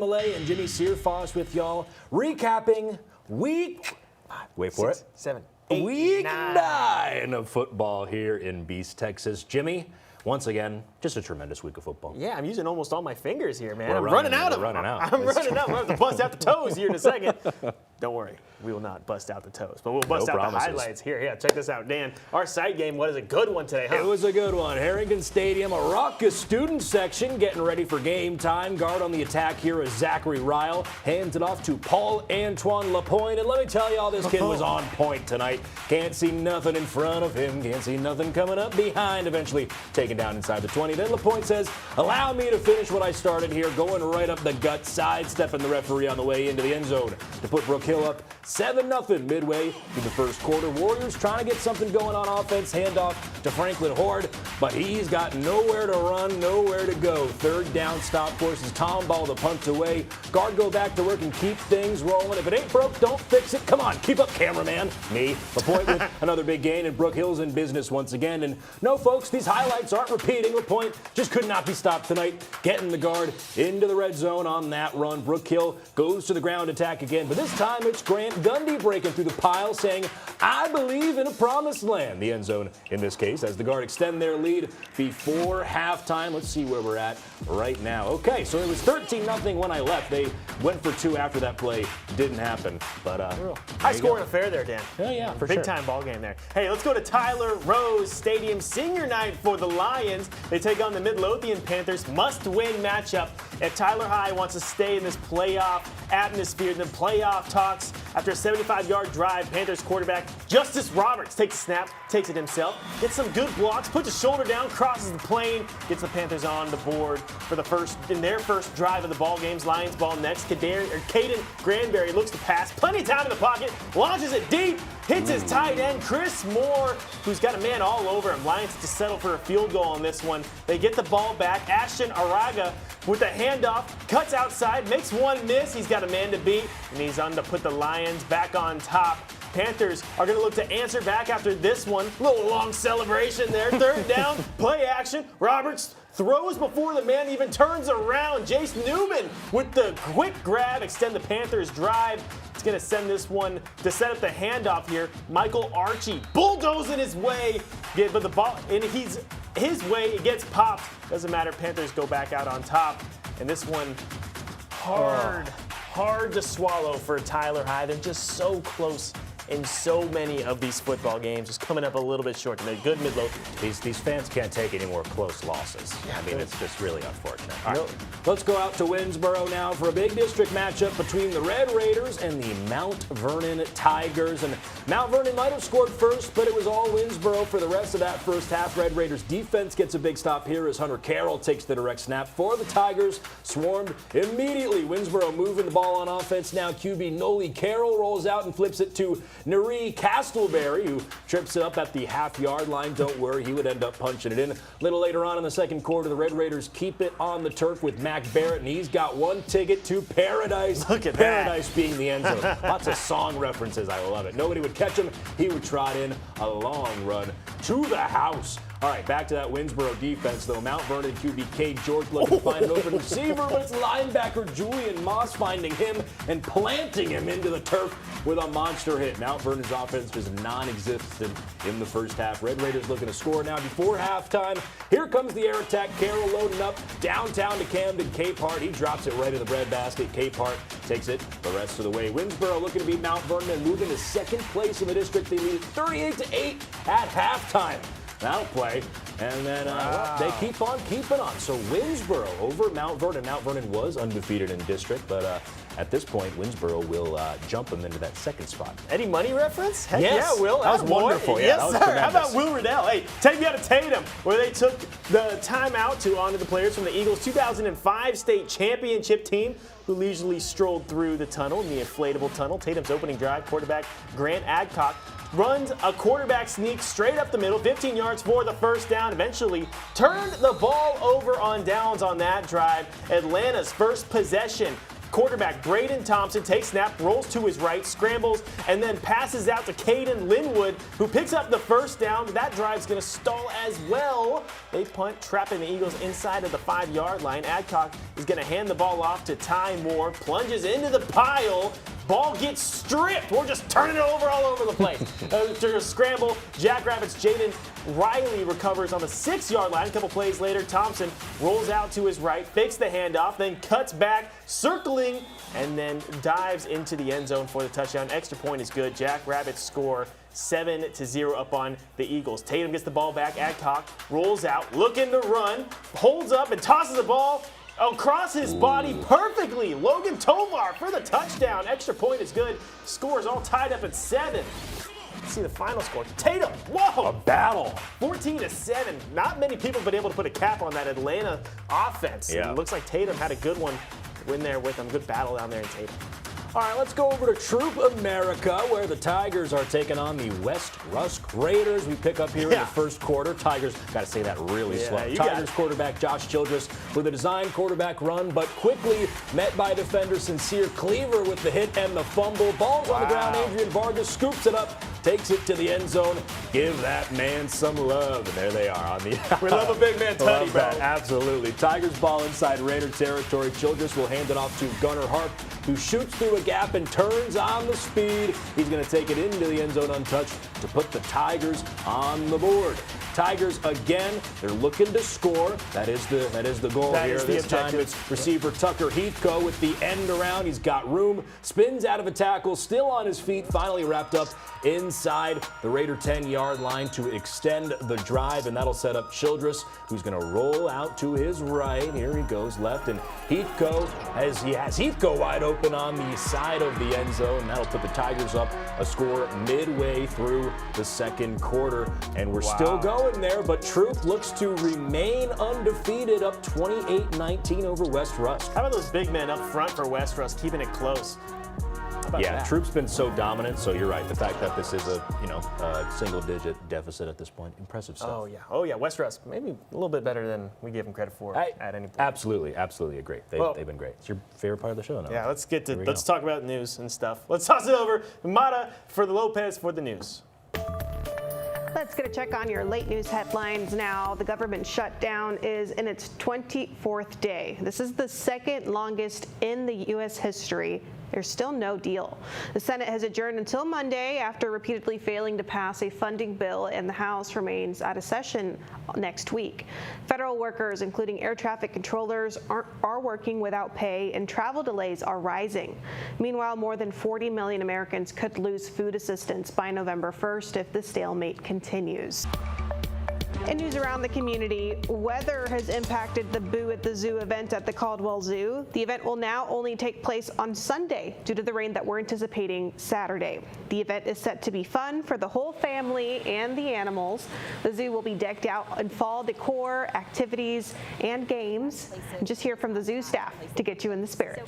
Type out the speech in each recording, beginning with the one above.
Millay and Jimmy Searfoss with y'all, recapping week, wait for it, 7, 8, week 9. 9 of football here in Beast, Texas. Jimmy, once again, just a tremendous week of football. Yeah, I'm using almost all my fingers here, man. We're I'm running running out. I'm running out. I'm going to have to bust out the toes here in a second. Don't worry, we will not bust out the toes, but we'll bust out the highlights here. Yeah, check this out, Dan. Our site game, what is a good one today, huh? It was a good one. Harrington Stadium, a raucous student section getting ready for game time. Guard on the attack here is Zachary Ryle. Hands it off to Paul-Antoine Lapointe. And let me tell y'all, this kid was on point tonight. Can't see nothing in front of him. Can't see nothing coming up behind. Eventually taken down inside the 20. Then Lapointe says, allow me to finish what I started here. Going right up the gut, sidestepping the referee on the way into the end zone to put Brook Hill up 7-0 midway through the first quarter. Warriors trying to get something going on offense. Handoff to Franklin Horde, but he's got nowhere to run, nowhere to go. Third down stop forces Tom Ball the punt away. Guard go back to work and keep things rolling. If it ain't broke, don't fix it. Come on, keep up, cameraman. Me. Lapointe with another big gain, and Brook Hill's in business once again. And no, folks, these highlights aren't repeating. Lapointe just could not be stopped tonight. Getting the guard into the red zone on that run. Brook Hill goes to the ground attack again, but this time it's Grant Gundy breaking through the pile saying, I believe in a promised land. The end zone in this case as the guard extend their lead before halftime. Let's see where we're at right now. Okay, so it was 13-0 when I left. They went for 2 after that play. Didn't happen, but high scoring affair there, Dan. Yeah, for Big sure. time ball game there. Hey, let's go to Tyler Rose Stadium senior night for the Lions. They take on the Midlothian Panthers. Must-win matchup. If Tyler High wants to stay in this playoff atmosphere, the playoff talks, after a 75-yard drive, Panthers quarterback Justice Roberts takes a snap, takes it himself, gets some good blocks, puts his shoulder down, crosses the plane, gets the Panthers on the board for their first drive of the ball games. Lions ball next. Caden Granberry looks to pass, plenty of time in the pocket, launches it deep, hits his tight end Chris Moore, who's got a man all over him. Lions to settle for a field goal on this one. They get the ball back. Ashton Araga with a handoff, cuts outside, makes one miss. He's got a man to beat, and he's on to put the Lions back on top. Panthers are going to look to answer back after this one. Little long celebration there. Third down, play action. Roberts throws before the man even turns around. Jace Newman with the quick grab, extend the Panthers' drive. It's going to send this one to set up the handoff here. Michael Archie bulldozing his way, but the ball in his way, it gets popped. Doesn't matter. Panthers go back out on top, and this one hard to swallow for Tyler High. They're just so close in so many of these football games, just coming up a little bit short. And they're good Midlothian. These fans can't take any more close losses. I mean, it's just really unfortunate. All right, let's go out to Winsboro now for a big district matchup between the Red Raiders and the Mount Vernon Tigers. And Mount Vernon might have scored first, but it was all Winsboro for the rest of that first half. Red Raiders defense gets a big stop here as Hunter Carroll takes the direct snap for the Tigers. Swarmed immediately. Winsboro moving the ball on offense now. QB Noli Carroll rolls out and flips it to Nari Castleberry, who trips it up at the half-yard line. Don't worry, he would end up punching it in. A little later on in the second quarter, the Red Raiders keep it on the turf with Mac Barrett, and he's got one ticket to paradise. Look at Paradise being the end zone. Lots of song references. I love it. Nobody would catch him. He would trot in a long run to the house. All right, back to that Winsboro defense, though. Mount Vernon QB Cade George looking to find an open receiver, but it's linebacker Julian Moss finding him and planting him into the turf with a monster hit. Mount Vernon's offense just non-existent in the first half. Red Raiders looking to score now before halftime. Here comes the air attack. Carroll loading up downtown to Camden. Capehart, he drops it right in the breadbasket. Capehart takes it the rest of the way. Winsboro looking to beat Mount Vernon and moving to second place in the district. They lead 38-8 at halftime. That'll play. And then they keep on keeping on. So Winsboro over Mount Vernon. Mount Vernon was undefeated in district, but at this point, Winsboro will jump them into that second spot. Eddie Money reference? Heck yes. Yeah, Will. That was wonderful. Yeah, yes, that was sir. tremendous. How about Will Riddell? Hey, take me out of Tatum, where they took the timeout to honor the players from the Eagles' 2005 state championship team who leisurely strolled through the tunnel, in the inflatable tunnel. Tatum's opening drive, quarterback Grant Adcock runs a quarterback sneak straight up the middle, 15 yards for the first down, eventually turned the ball over on downs on that drive. Atlanta's first possession. Quarterback Braden Thompson takes snap, rolls to his right, scrambles, and then passes out to Caden Linwood, who picks up the first down. That drive's going to stall as well. They punt, trapping the Eagles inside of the 5-yard line. Adcock is going to hand the ball off to Ty Moore, plunges into the pile. Ball gets stripped. We're just turning it over all over the place. After a scramble, Jackrabbits' Jaden Riley recovers on the 6-yard line. A couple plays later, Thompson rolls out to his right, fakes the handoff, then cuts back, circling, and then dives into the end zone for the touchdown. Extra point is good. Jackrabbits score 7-0 up on the Eagles. Tatum gets the ball back. Adcock rolls out, looking to run, holds up and tosses the ball across his body perfectly. Logan Tovar for the touchdown. Extra point is good. Scores all tied up at 7. Let's see the final score. Tatum, whoa! A battle. 14-7. Not many people have been able to put a cap on that Atlanta offense. Yeah. It looks like Tatum had a good one to win there with them. Good battle down there in Tatum. All right, let's go over to Troop America, where the Tigers are taking on the West Rusk Raiders. We pick up here in the first quarter. Tigers, got to say that really slow. Tigers quarterback Josh Childress with a design quarterback run, but quickly met by defender Sincere Cleaver with the hit and the fumble. Ball's on the ground. Adrian Vargas scoops it up, takes it to the end zone. Give that man some love. And there they are on the. We love a big man, Teddy, bro. Absolutely. Tigers ball inside Raider territory. Childress will hand it off to Gunnar Harp, who shoots through a gap and turns on the speed. He's going to take it into the end zone untouched to put the Tigers on the board. Tigers again, they're looking to score. That is the goal here. This time it's receiver Tucker Heathco with the end around. He's got room, spins out of a tackle, still on his feet, finally wrapped up inside the Raider 10-yard line to extend the drive, and that'll set up Childress, who's going to roll out to his right. Here he goes left, and Heathco has Heathco wide open on the side of the end zone. That'll put the Tigers up a score midway through the second quarter, and we're still going there, but Troop looks to remain undefeated, up 28-19 over West Rusk. How about those big men up front for West Rusk, keeping it close? Yeah, Troop's been so dominant, so you're right. The fact that this is a single-digit deficit at this point, impressive stuff. Oh yeah, West Rusk maybe a little bit better than we give them credit for at any point. Absolutely agree. They've been great. It's your favorite part of the show now. Yeah, let's talk about news and stuff. Let's toss it over to Mata for the Lopez for the news. Let's get a check on your late news headlines now. The government shutdown is in its 24th day. This is the second longest in the U.S. history. There's still no deal. The Senate has adjourned until Monday after repeatedly failing to pass a funding bill, and the House remains out of session next week. Federal workers, including air traffic controllers, are working without pay, and travel delays are rising. Meanwhile, more than 40 million Americans could lose food assistance by November 1st if the stalemate continues. In news around the community, weather has impacted the Boo at the Zoo event at the Caldwell Zoo. The event will now only take place on Sunday due to the rain that we're anticipating Saturday. The event is set to be fun for the whole family and the animals. The zoo will be decked out in fall decor, activities, and games. And just hear from the zoo staff to get you in the spirit.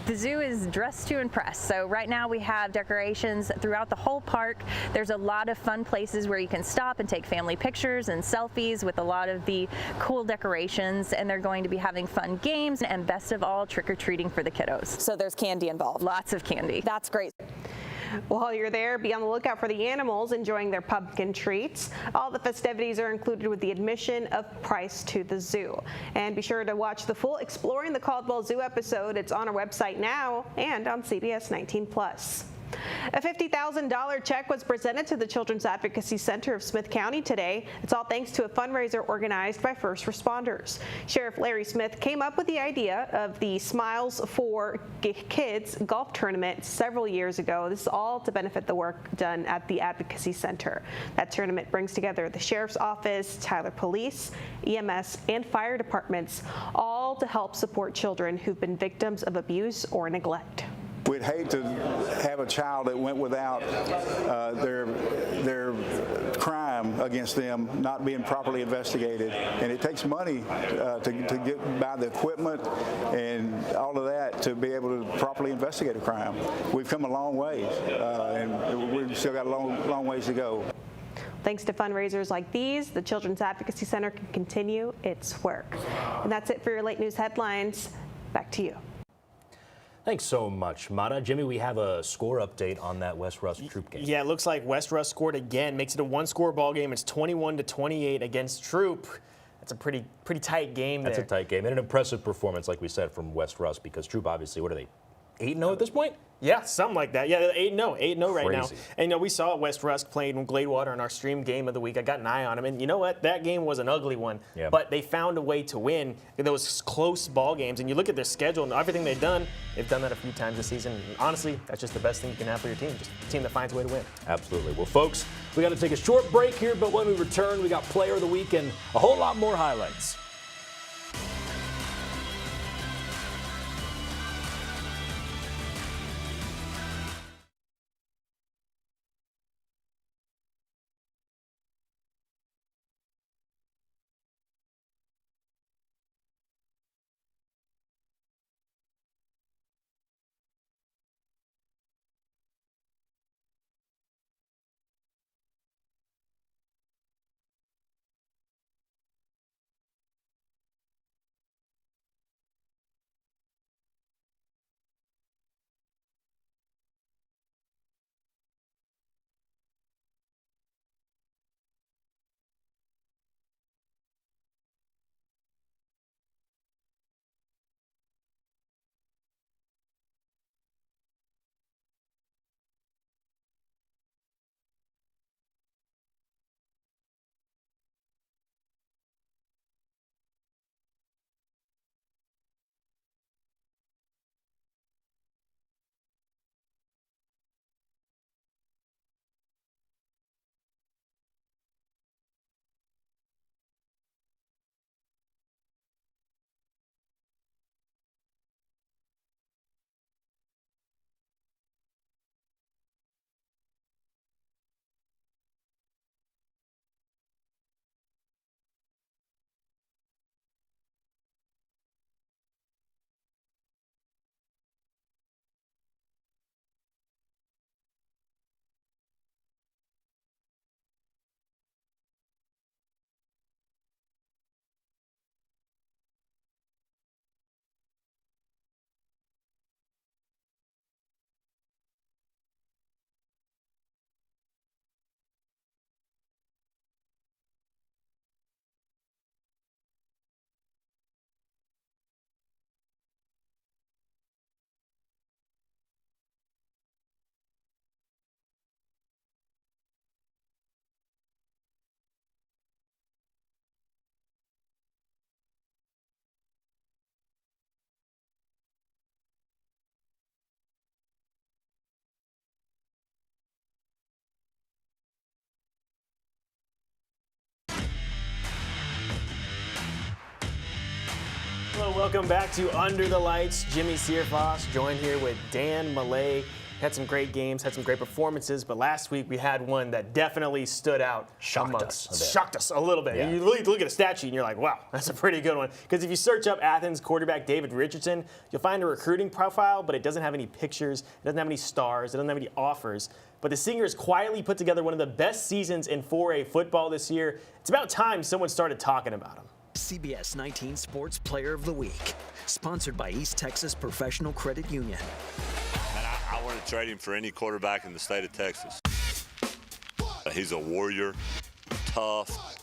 The zoo is dressed to impress. So right now we have decorations throughout the whole park. There's a lot of fun places where you can stop and take family pictures and selfies with a lot of the cool decorations, and they're going to be having fun games and, best of all, trick-or-treating for the kiddos. So there's candy involved. Lots of candy. That's great. While you're there, be on the lookout for the animals enjoying their pumpkin treats. All the festivities are included with the admission of price to the zoo. And be sure to watch the full Exploring the Caldwell Zoo episode. It's on our website now and on CBS19+. A $50,000 check was presented to the Children's Advocacy Center of Smith County today. It's all thanks to a fundraiser organized by first responders. Sheriff Larry Smith came up with the idea of the Smiles for Kids golf tournament several years ago. This is all to benefit the work done at the Advocacy Center. That tournament brings together the Sheriff's Office, Tyler Police, EMS, and fire departments, all to help support children who've been victims of abuse or neglect. We'd hate to have a child that went without their crime against them not being properly investigated, and it takes money to get buy the equipment and all of that to be able to properly investigate a crime. We've come a long way, and we've still got a long ways to go. Thanks to fundraisers like these, the Children's Advocacy Center can continue its work. And that's it for your late news headlines. Back to you. Thanks so much, Mata. Jimmy, we have a score update on that West Rusk Troop game. Yeah, it looks like West Rusk scored again, makes it a one-score ball game. It's 21-28 against Troop. That's a pretty tight game there. That's a tight game and an impressive performance, like we said, from West Rusk, because Troop, obviously, what are they, 8-0 at this point? Yeah, something like that. Yeah, 8-0 right now. Crazy. And we saw West Rusk playing Gladewater in our stream game of the week. I got an eye on him, and you know what? That game was an ugly one. Yeah. But they found a way to win in those close ball games. And you look at their schedule and everything they've done that a few times this season. And honestly, that's just the best thing you can have for your team, just a team that finds a way to win. Absolutely. Well, folks, we got to take a short break here, but when we return, we got Player of the Week and a whole lot more highlights. Hello, welcome back to Under the Lights. Jimmy Searfoss joined here with Dan Malay. Had some great games, had some great performances, but last week we had one that definitely stood out. Shocked us a little bit. Yeah. You really look at a stat sheet and you're like, wow, that's a pretty good one. Because if you search up Athens quarterback David Richardson, you'll find a recruiting profile, but it doesn't have any pictures, it doesn't have any stars, it doesn't have any offers. But the Stingers quietly put together one of the best seasons in 4A football this year. It's about time someone started talking about him. CBS19 Sports Player of the Week, sponsored by East Texas Professional Credit Union. And I want to trade him for any quarterback in the state of Texas. He's a warrior, tough.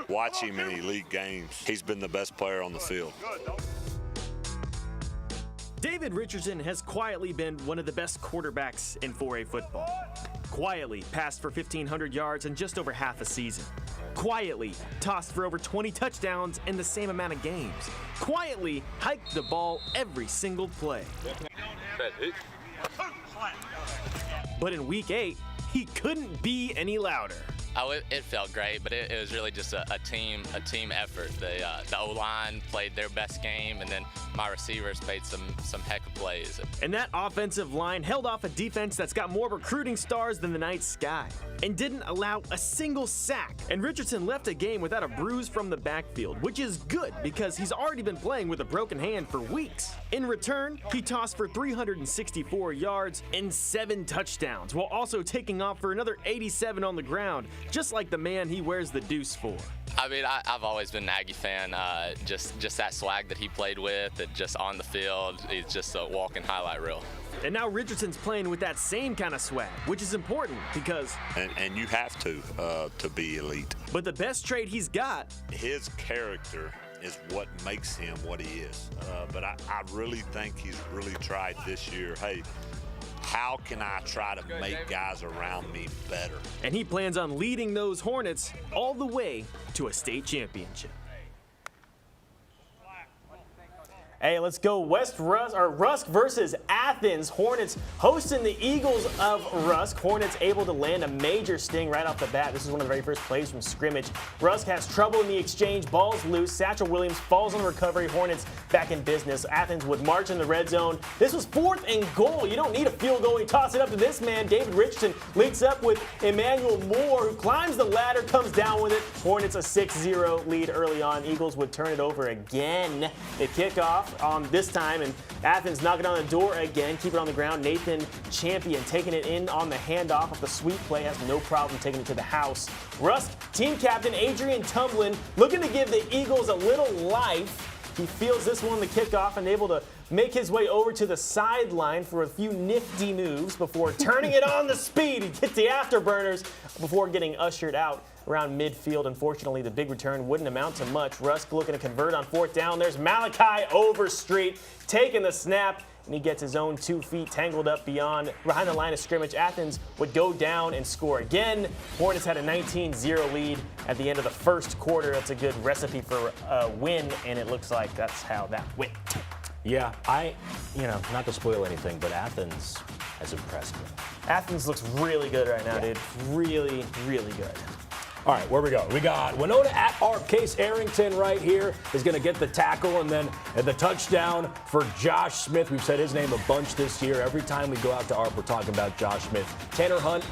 Watch him in elite games. He's been the best player on the field. David Richardson has quietly been one of the best quarterbacks in 4A football. Quietly passed for 1,500 yards in just over half a season. Quietly tossed for over 20 touchdowns in the same amount of games. Quietly hiked the ball every single play. But in week 8, he couldn't be any louder. Oh, it felt great, but it was really just a team effort. The O-line played their best game, and then my receivers made some heck of plays. And that offensive line held off a defense that's got more recruiting stars than the night sky and didn't allow a single sack. And Richardson left a game without a bruise from the backfield, which is good because he's already been playing with a broken hand for weeks. In return, he tossed for 364 yards and 7 touchdowns, while also taking off for another 87 on the ground, just like the man he wears the deuce for. I mean, I've always been an Aggie fan. Just that swag that he played with, just on the field, he's just a walking highlight reel. And now Richardson's playing with that same kind of swag, which is important because... And you have to be elite. But the best trait he's got... His character is what makes him what he is. But I really think he's really tried this year, hey, how can I try to make guys around me better? And he plans on leading those Hornets all the way to a state championship. Hey, let's go Rusk versus Athens. Hornets hosting the Eagles of Rusk. Hornets able to land a major sting right off the bat. This is one of the very first plays from scrimmage. Rusk has trouble in the exchange. Ball's loose. Satchel Williams falls on the recovery. Hornets back in business. Athens would march in the red zone. This was 4th and goal. You don't need a field goal. You toss it up to this man. David Richardson links up with Emmanuel Moore, who climbs the ladder, comes down with it. Hornets a 6-0 lead early on. Eagles would turn it over again. They kick off this time, and Athens knocking on the door again. Keep it on the ground. Nathan Champion taking it in on the handoff of the sweep play. Has no problem taking it to the house. Rusk team captain Adrian Tumblin looking to give the Eagles a little life. He feels this one the kickoff and able to make his way over to the sideline for a few nifty moves before turning it on the speed. He hit the afterburners before getting ushered out around midfield. Unfortunately, the big return wouldn't amount to much. Rusk looking to convert on 4th down. There's Malachi Overstreet taking the snap, and he gets his own 2 feet tangled up behind the line of scrimmage. Athens would go down and score again. Hornets had a 19-0 lead at the end of the first quarter. That's a good recipe for a win, and it looks like that's how that went. Yeah, not to spoil anything, but Athens has impressed me. Athens looks really good right now, dude. Really, really good. All right, where we go? We got Winona at ARP. Case Arrington right here is going to get the tackle, and then the touchdown for Josh Smith. We've said his name a bunch this year. Every time we go out to ARP, we're talking about Josh Smith. Tanner Hunt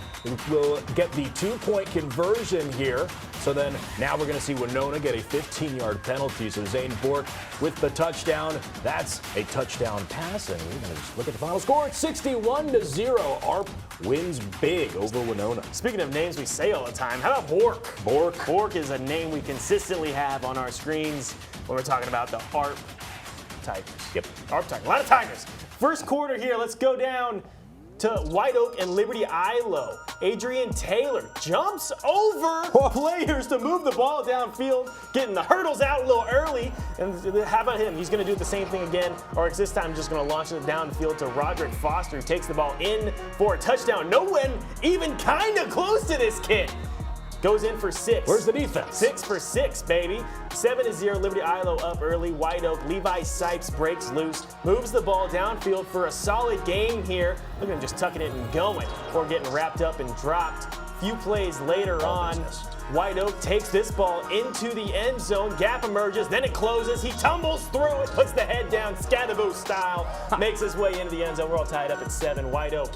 will get the 2-point conversion here. So then now we're going to see Winona get a 15-yard penalty. So Zane Bork with the touchdown. That's a touchdown pass, and we're going to just look at the final score. It's 61-0. ARP wins big over Winona. Speaking of names we say all the time, how about Bork? Bork is a name we consistently have on our screens when we're talking about the ARP Tigers. Yep. ARP Tigers. A lot of Tigers. First quarter here. Let's go down to White Oak and Liberty Ilo. Adrian Taylor jumps over players to move the ball downfield, getting the hurdles out a little early. And how about him? He's going to do the same thing again, or this time just going to launch it downfield to Roderick Foster, who takes the ball in for a touchdown. No one even kind of close to this kid. Goes in for 6. Where's the defense? 6 for 6, baby. 7-0, Liberty Ilo up early. White Oak, Levi Sipes breaks loose, moves the ball downfield for a solid gain here. Look at him just tucking it and going before getting wrapped up and dropped. Few plays later on, White Oak takes this ball into the end zone. Gap emerges, then it closes. He tumbles through it, puts the head down, Scadaboo style, makes his way into the end zone. We're all tied up at 7. White Oak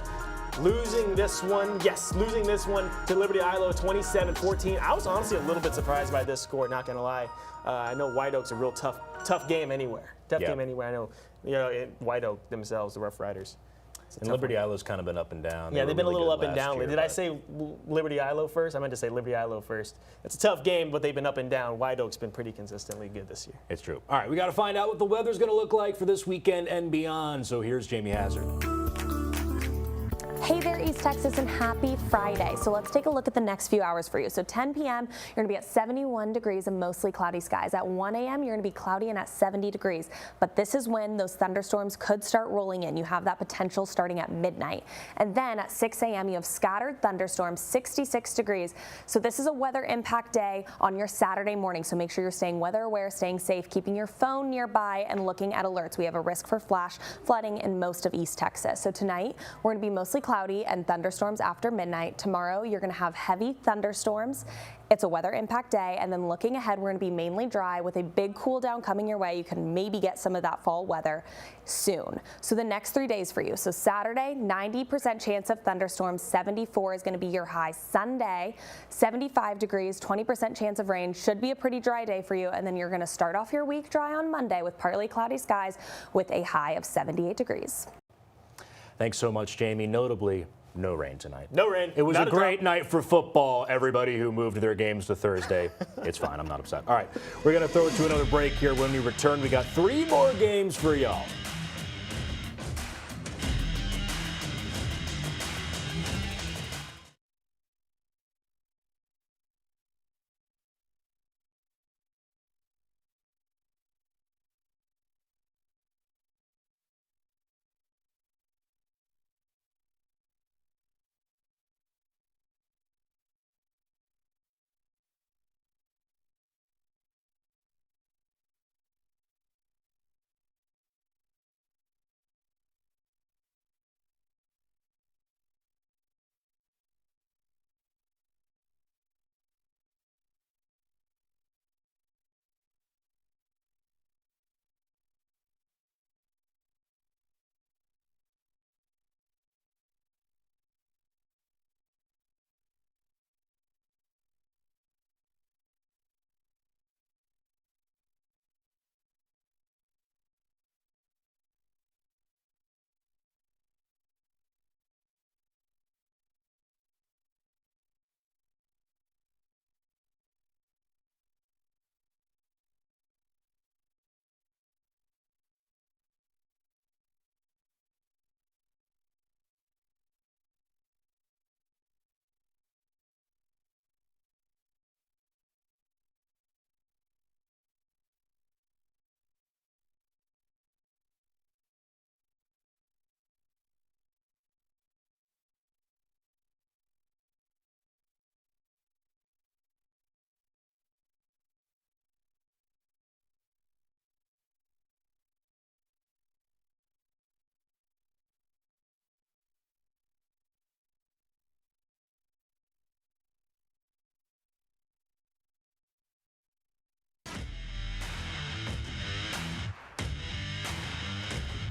losing this one to Liberty Ilo 27-14. I was honestly a little bit surprised by this score, not gonna lie. I know White Oak's a real tough game anywhere. Game anywhere. I know, White Oak themselves, the Rough Riders. And Liberty Ilo's kind of been up and down. Yeah, they've been a little up and down. Did I say Liberty Ilo first? I meant to say Liberty Ilo first. It's a tough game, but they've been up and down. White Oak's been pretty consistently good this year. It's true. All right, we got to find out what the weather's going to look like for this weekend and beyond. So here's Jamie Hazard. Hey there, East Texas, and happy Friday. So let's take a look at the next few hours for you. So 10 p.m., you're going to be at 71 degrees and mostly cloudy skies. At 1 a.m., you're going to be cloudy and at 70 degrees. But this is when those thunderstorms could start rolling in. You have that potential starting at midnight. And then at 6 a.m., you have scattered thunderstorms, 66 degrees. So this is a weather impact day on your Saturday morning. So make sure you're staying weather aware, staying safe, keeping your phone nearby, and looking at alerts. We have a risk for flash flooding in most of East Texas. So tonight, we're going to be mostly cloudy and thunderstorms after midnight. Tomorrow, you're going to have heavy thunderstorms. It's a weather impact day, and then looking ahead, we're going to be mainly dry with a big cool down coming your way. You can maybe get some of that fall weather soon. So the next 3 days for you. So Saturday, 90% chance of thunderstorms, 74 is going to be your high. Sunday, 75 degrees, 20% chance of rain. Should be a pretty dry day for you, and then you're going to start off your week dry on Monday with partly cloudy skies with a high of 78 degrees. Thanks so much, Jamie. Notably, No rain tonight. No rain. It was Not a great night for football. Everybody who moved their games to Thursday, it's fine. I'm not upset. All right, we're going to throw it to another break here. When we return, we got 3 more games for y'all.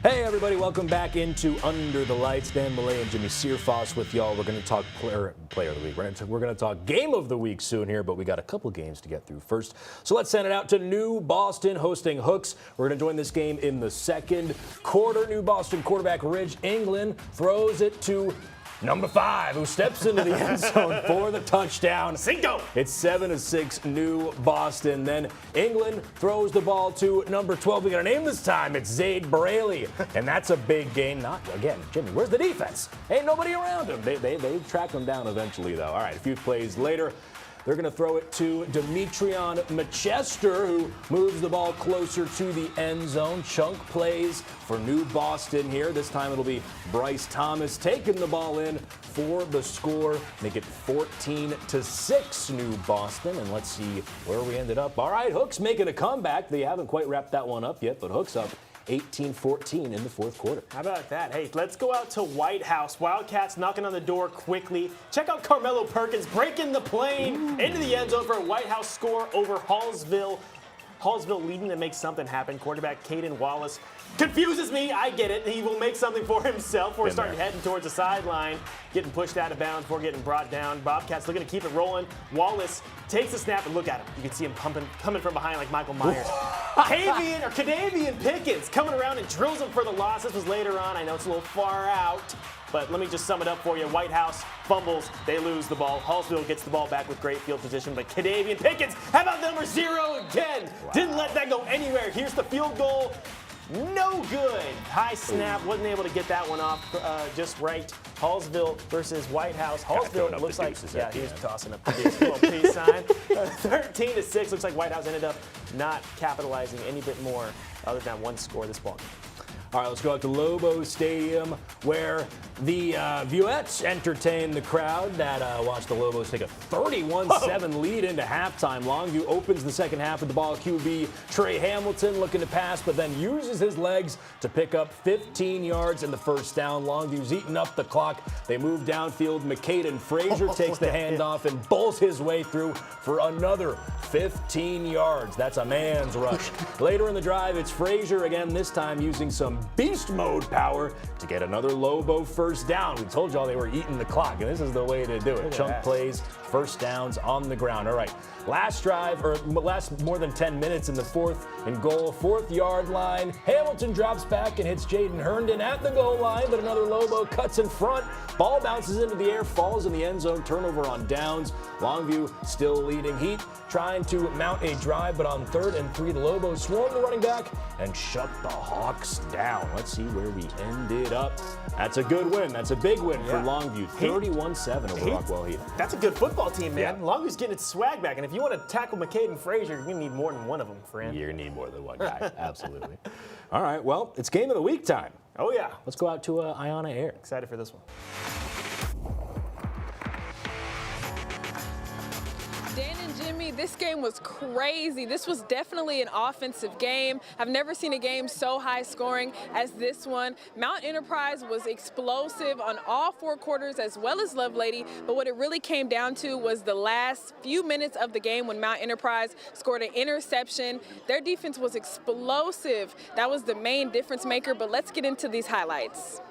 Hey everybody, welcome back into Under the Lights. Dan Millay and Jimmy Searfoss with y'all. We're going to talk player of the week. We're going to talk game of the week soon here, but we got a couple games to get through first. So let's send it out to New Boston hosting Hooks. We're going to join this game in the second quarter. New Boston quarterback Ridge England throws it to number 5, who steps into the end zone for the touchdown. Cinco. It's 7-6 New Boston. Then England throws the ball to number 12. We got a name this time. It's Zaid Braley. And that's a big gain. Not, again, Jimmy, where's the defense? Ain't nobody around him. They track him down eventually, though. All right, a few plays later. They're going to throw it to Demetrion Manchester, who moves the ball closer to the end zone. Chunk plays for New Boston here. This time it'll be Bryce Thomas taking the ball in for the score. Make it 14-6 New Boston. And let's see where we ended up. All right, Hooks making a comeback. They haven't quite wrapped that one up yet, but Hooks up 18-14 in the fourth quarter. How about that? Hey, let's go out to White House. Wildcats knocking on the door quickly. Check out Carmelo Perkins breaking the plane into the end zone for a White House score over Hallsville. Hallsville leading to make something happen. Quarterback Caden Wallace confuses me. I get it. He will make something for himself. We're starting heading towards the sideline, getting pushed out of bounds before getting brought down. Bobcats looking to keep it rolling. Wallace takes the snap and look at him. You can see him coming from behind like Michael Myers. Cadavian Pickens coming around and drills him for the loss. This was later on. I know it's a little far out, but let me just sum it up for you. White House fumbles. They lose the ball. Hallsville gets the ball back with great field position, but Cadavian Pickens, how about number 0 again? Wow. Didn't let that go anywhere. Here's the field goal. No good. High snap. Wasn't able to get that one off just right. Hallsville versus White House. Hallsville looks like, yeah, he's tossing up the deuce. Little peace sign. 13-6. Looks like White House ended up not capitalizing any bit more other than one score this ball game. All right, let's go out to Lobo Stadium, where the Vuettes entertain the crowd that watched the Lobos take a 31-7 lead into halftime. Longview opens the second half with the ball. QB Trey Hamilton looking to pass, but then uses his legs to pick up 15 yards in the first down. Longview's eating up the clock. They move downfield. McCaden Frazier takes the handoff and bowls his way through for another 15 yards. That's a man's rush. Later in the drive, it's Frazier again, this time using some beast mode power to get another Lobo first first down. We told y'all they were eating the clock, and this is the way to do it. Chunk plays, first downs on the ground. All right, last drive, or last more than 10 minutes in the 4th and goal, 4th-yard line. Hamilton drops back and hits Jaden Herndon at the goal line, but another Lobo cuts in front. Ball bounces into the air, falls in the end zone, turnover on downs. Longview still leading. Heat trying to mount a drive, but on 3rd and 3, the Lobos swarm the running back and shut the Hawks down. Let's see where we ended up. That's a good win. That's a big win for Longview. 31-7 over Rockwell Heat. That's a good football team, man. Yeah. Longview's getting its swag back, and if you want to tackle McCade and Frazier, you're going to need more than one of them, friend. You're going to need more than one guy. Absolutely. All right, well, it's game of the week time. Oh, yeah. Let's go out to Iona Air. Excited for this one. Dan and Jimmy, this game was crazy. This was definitely an offensive game. I've never seen a game so high scoring as this one. Mount Enterprise was explosive on all 4 quarters as well as Lovelady, but what it really came down to was the last few minutes of the game when Mount Enterprise scored an interception. Their defense was explosive. That was the main difference maker, but let's get into these highlights.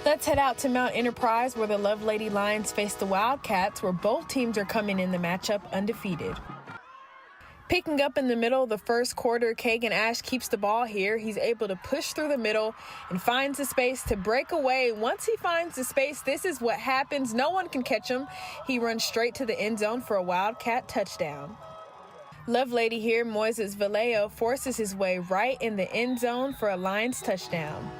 Let's head out to Mount Enterprise where the Lovelady Lions face the Wildcats, where both teams are coming in the matchup undefeated. Picking up in the middle of the first quarter, Kagan Ash keeps the ball here. He's able to push through the middle and finds the space to break away. Once he finds the space, this is what happens. No one can catch him. He runs straight to the end zone for a Wildcat touchdown. Lovelady here, Moises Vallejo, forces his way right in the end zone for a Lions touchdown.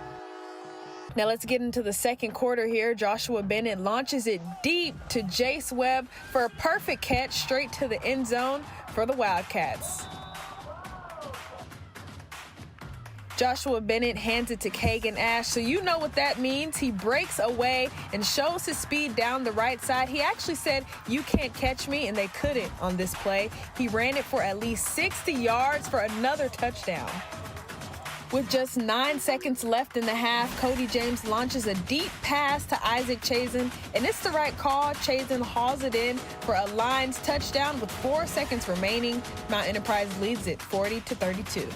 Now let's get into the second quarter here. Joshua Bennett launches it deep to Jace Webb for a perfect catch straight to the end zone for the Wildcats. Joshua Bennett hands it to Kagan Ash, so you know what that means. He breaks away and shows his speed down the right side. He actually said, "You can't catch me," and they couldn't on this play. He ran it for at least 60 yards for another touchdown. With just 9 seconds left in the half, Cody James launches a deep pass to Isaac Chazen, and it's the right call. Chazen hauls it in for a Lions touchdown with 4 seconds remaining. Mount Enterprise leads it 40-32.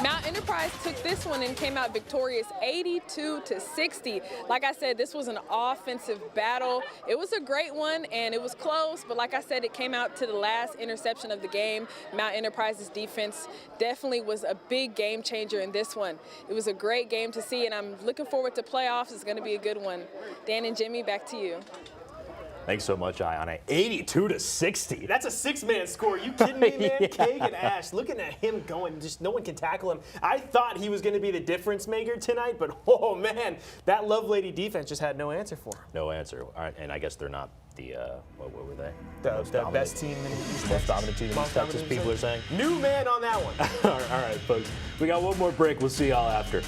Mount Enterprise took this one and came out victorious 82-60. Like I said, this was an offensive battle. It was a great one and it was close, but like I said, it came out to the last interception of the game. Mount Enterprise's defense definitely was a big game changer in this one. It was a great game to see, and I'm looking forward to playoffs. It's going to be a good one. Dan and Jimmy, back to you. Thanks so much, Iona. 82-60. That's a 6-man score. You kidding me, man? Yeah. Kagan Ash, looking at him going, just no one can tackle him. I thought he was going to be the difference maker tonight, but oh man, that Lovelady defense just had no answer for him. No answer. All right, and I guess they're not the, what were they? The best team in East Texas. Most dominant team in East Texas, people are saying. New man on that one. All right, folks. We got one more break. We'll see y'all after.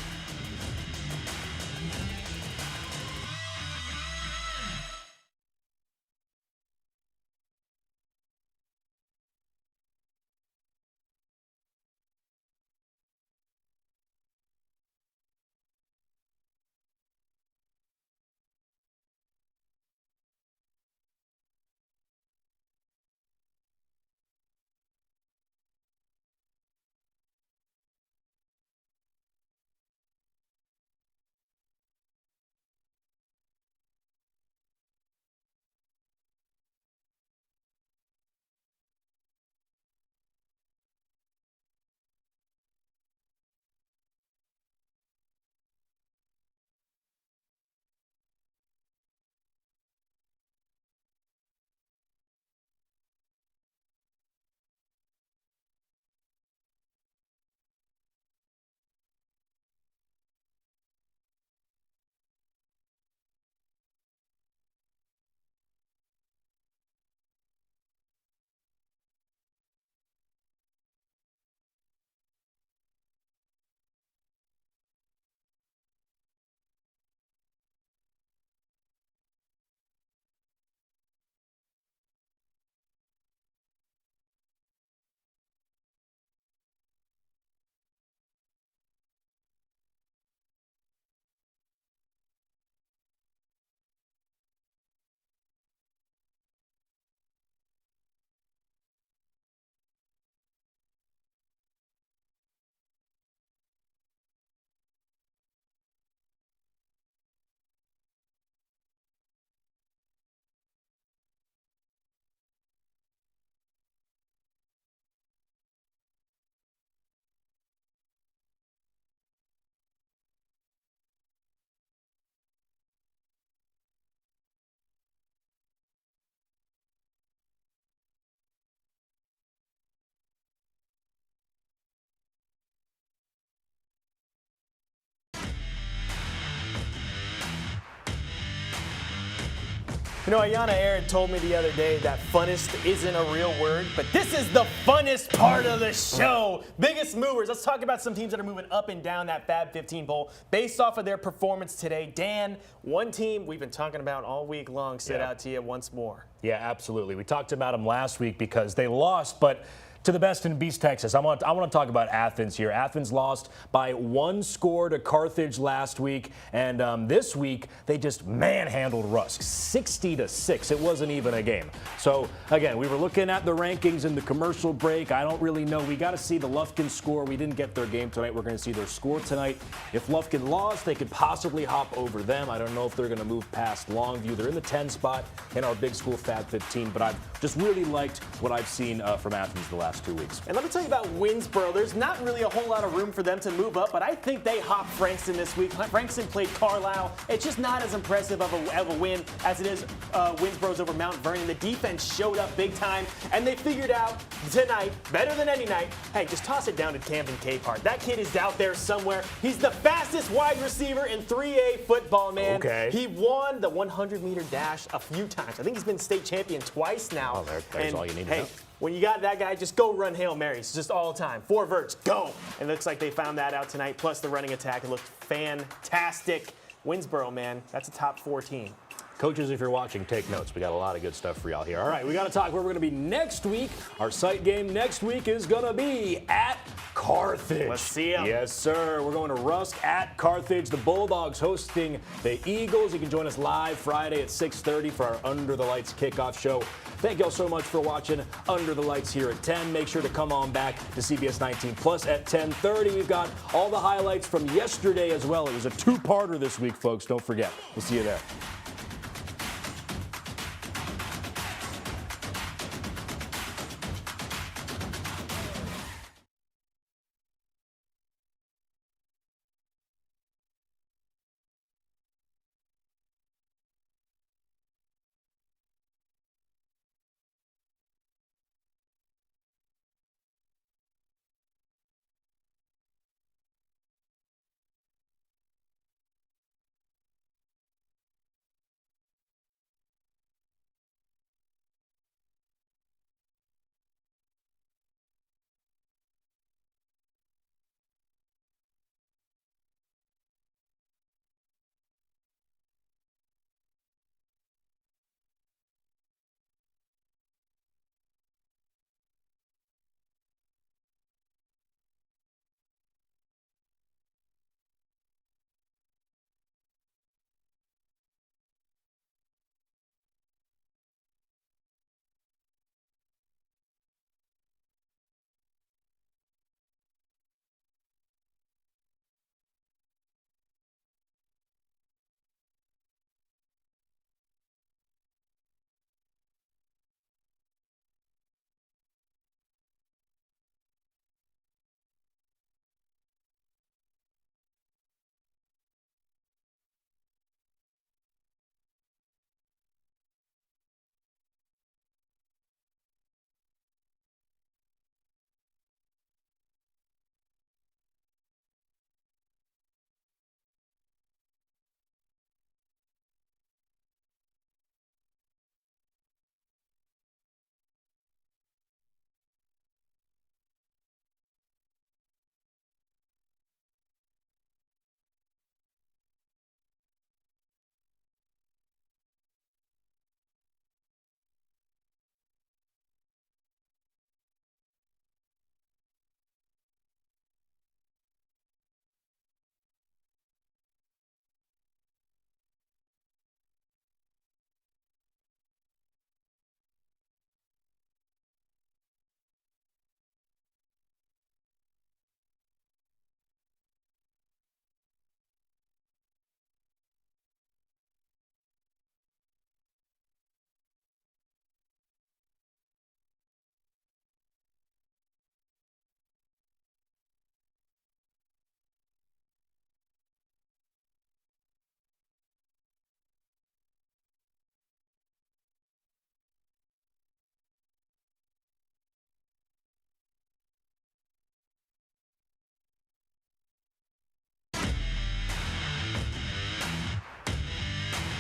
You know, Ayana Aaron told me the other day that funnest isn't a real word, but this is the funnest part of the show. Biggest movers. Let's talk about some teams that are moving up and down that Fab 15 Bowl based off of their performance today. Dan, one team we've been talking about all week long stood out to you once more. Yeah, absolutely. We talked about them last week because they lost, but to the best in Beast, Texas. I want to talk about Athens here. Athens lost by 1 score to Carthage last week, and this week they just manhandled Rusk, 60-6. It wasn't even a game. So again, we were looking at the rankings in the commercial break. I don't really know. We got to see the Lufkin score. We didn't get their game tonight. We're going to see their score tonight. If Lufkin lost, they could possibly hop over them. I don't know if they're going to move past Longview. They're in the 10 spot in our big school Fab 15, but I've just really liked what I've seen from Athens the last 2 weeks. And let me tell you about Winsboro. There's not really a whole lot of room for them to move up, but I think they hopped Frankston this week. Frankston played Carlisle. It's just not as impressive of a win as it is Winsboro's over Mount Vernon. The defense showed up big time, and they figured out tonight, better than any night, hey, just toss it down to Camden Capehart. That kid is out there somewhere. He's the fastest wide receiver in 3A football, man. Okay. He won the 100-meter dash a few times. I think he's been state champion twice now. Oh, there's all you need to know. When you got that guy, just go run Hail Marys, just all the time. 4 verts, go. And it looks like they found that out tonight, plus the running attack. It looked fantastic. Winsboro, man, that's a top 4 team. Coaches, if you're watching, take notes. We got a lot of good stuff for y'all here. All right, we got to talk where we're going to be next week. Our site game next week is going to be at Carthage. Let's see them. Yes, sir. We're going to Rusk at Carthage. The Bulldogs hosting the Eagles. You can join us live Friday at 6:30 for our Under the Lights kickoff show. Thank y'all so much for watching Under the Lights here at 10. Make sure to come on back to CBS19 Plus at 10:30. We've got all the highlights from yesterday as well. It was a 2-parter this week, folks. Don't forget. We'll see you there.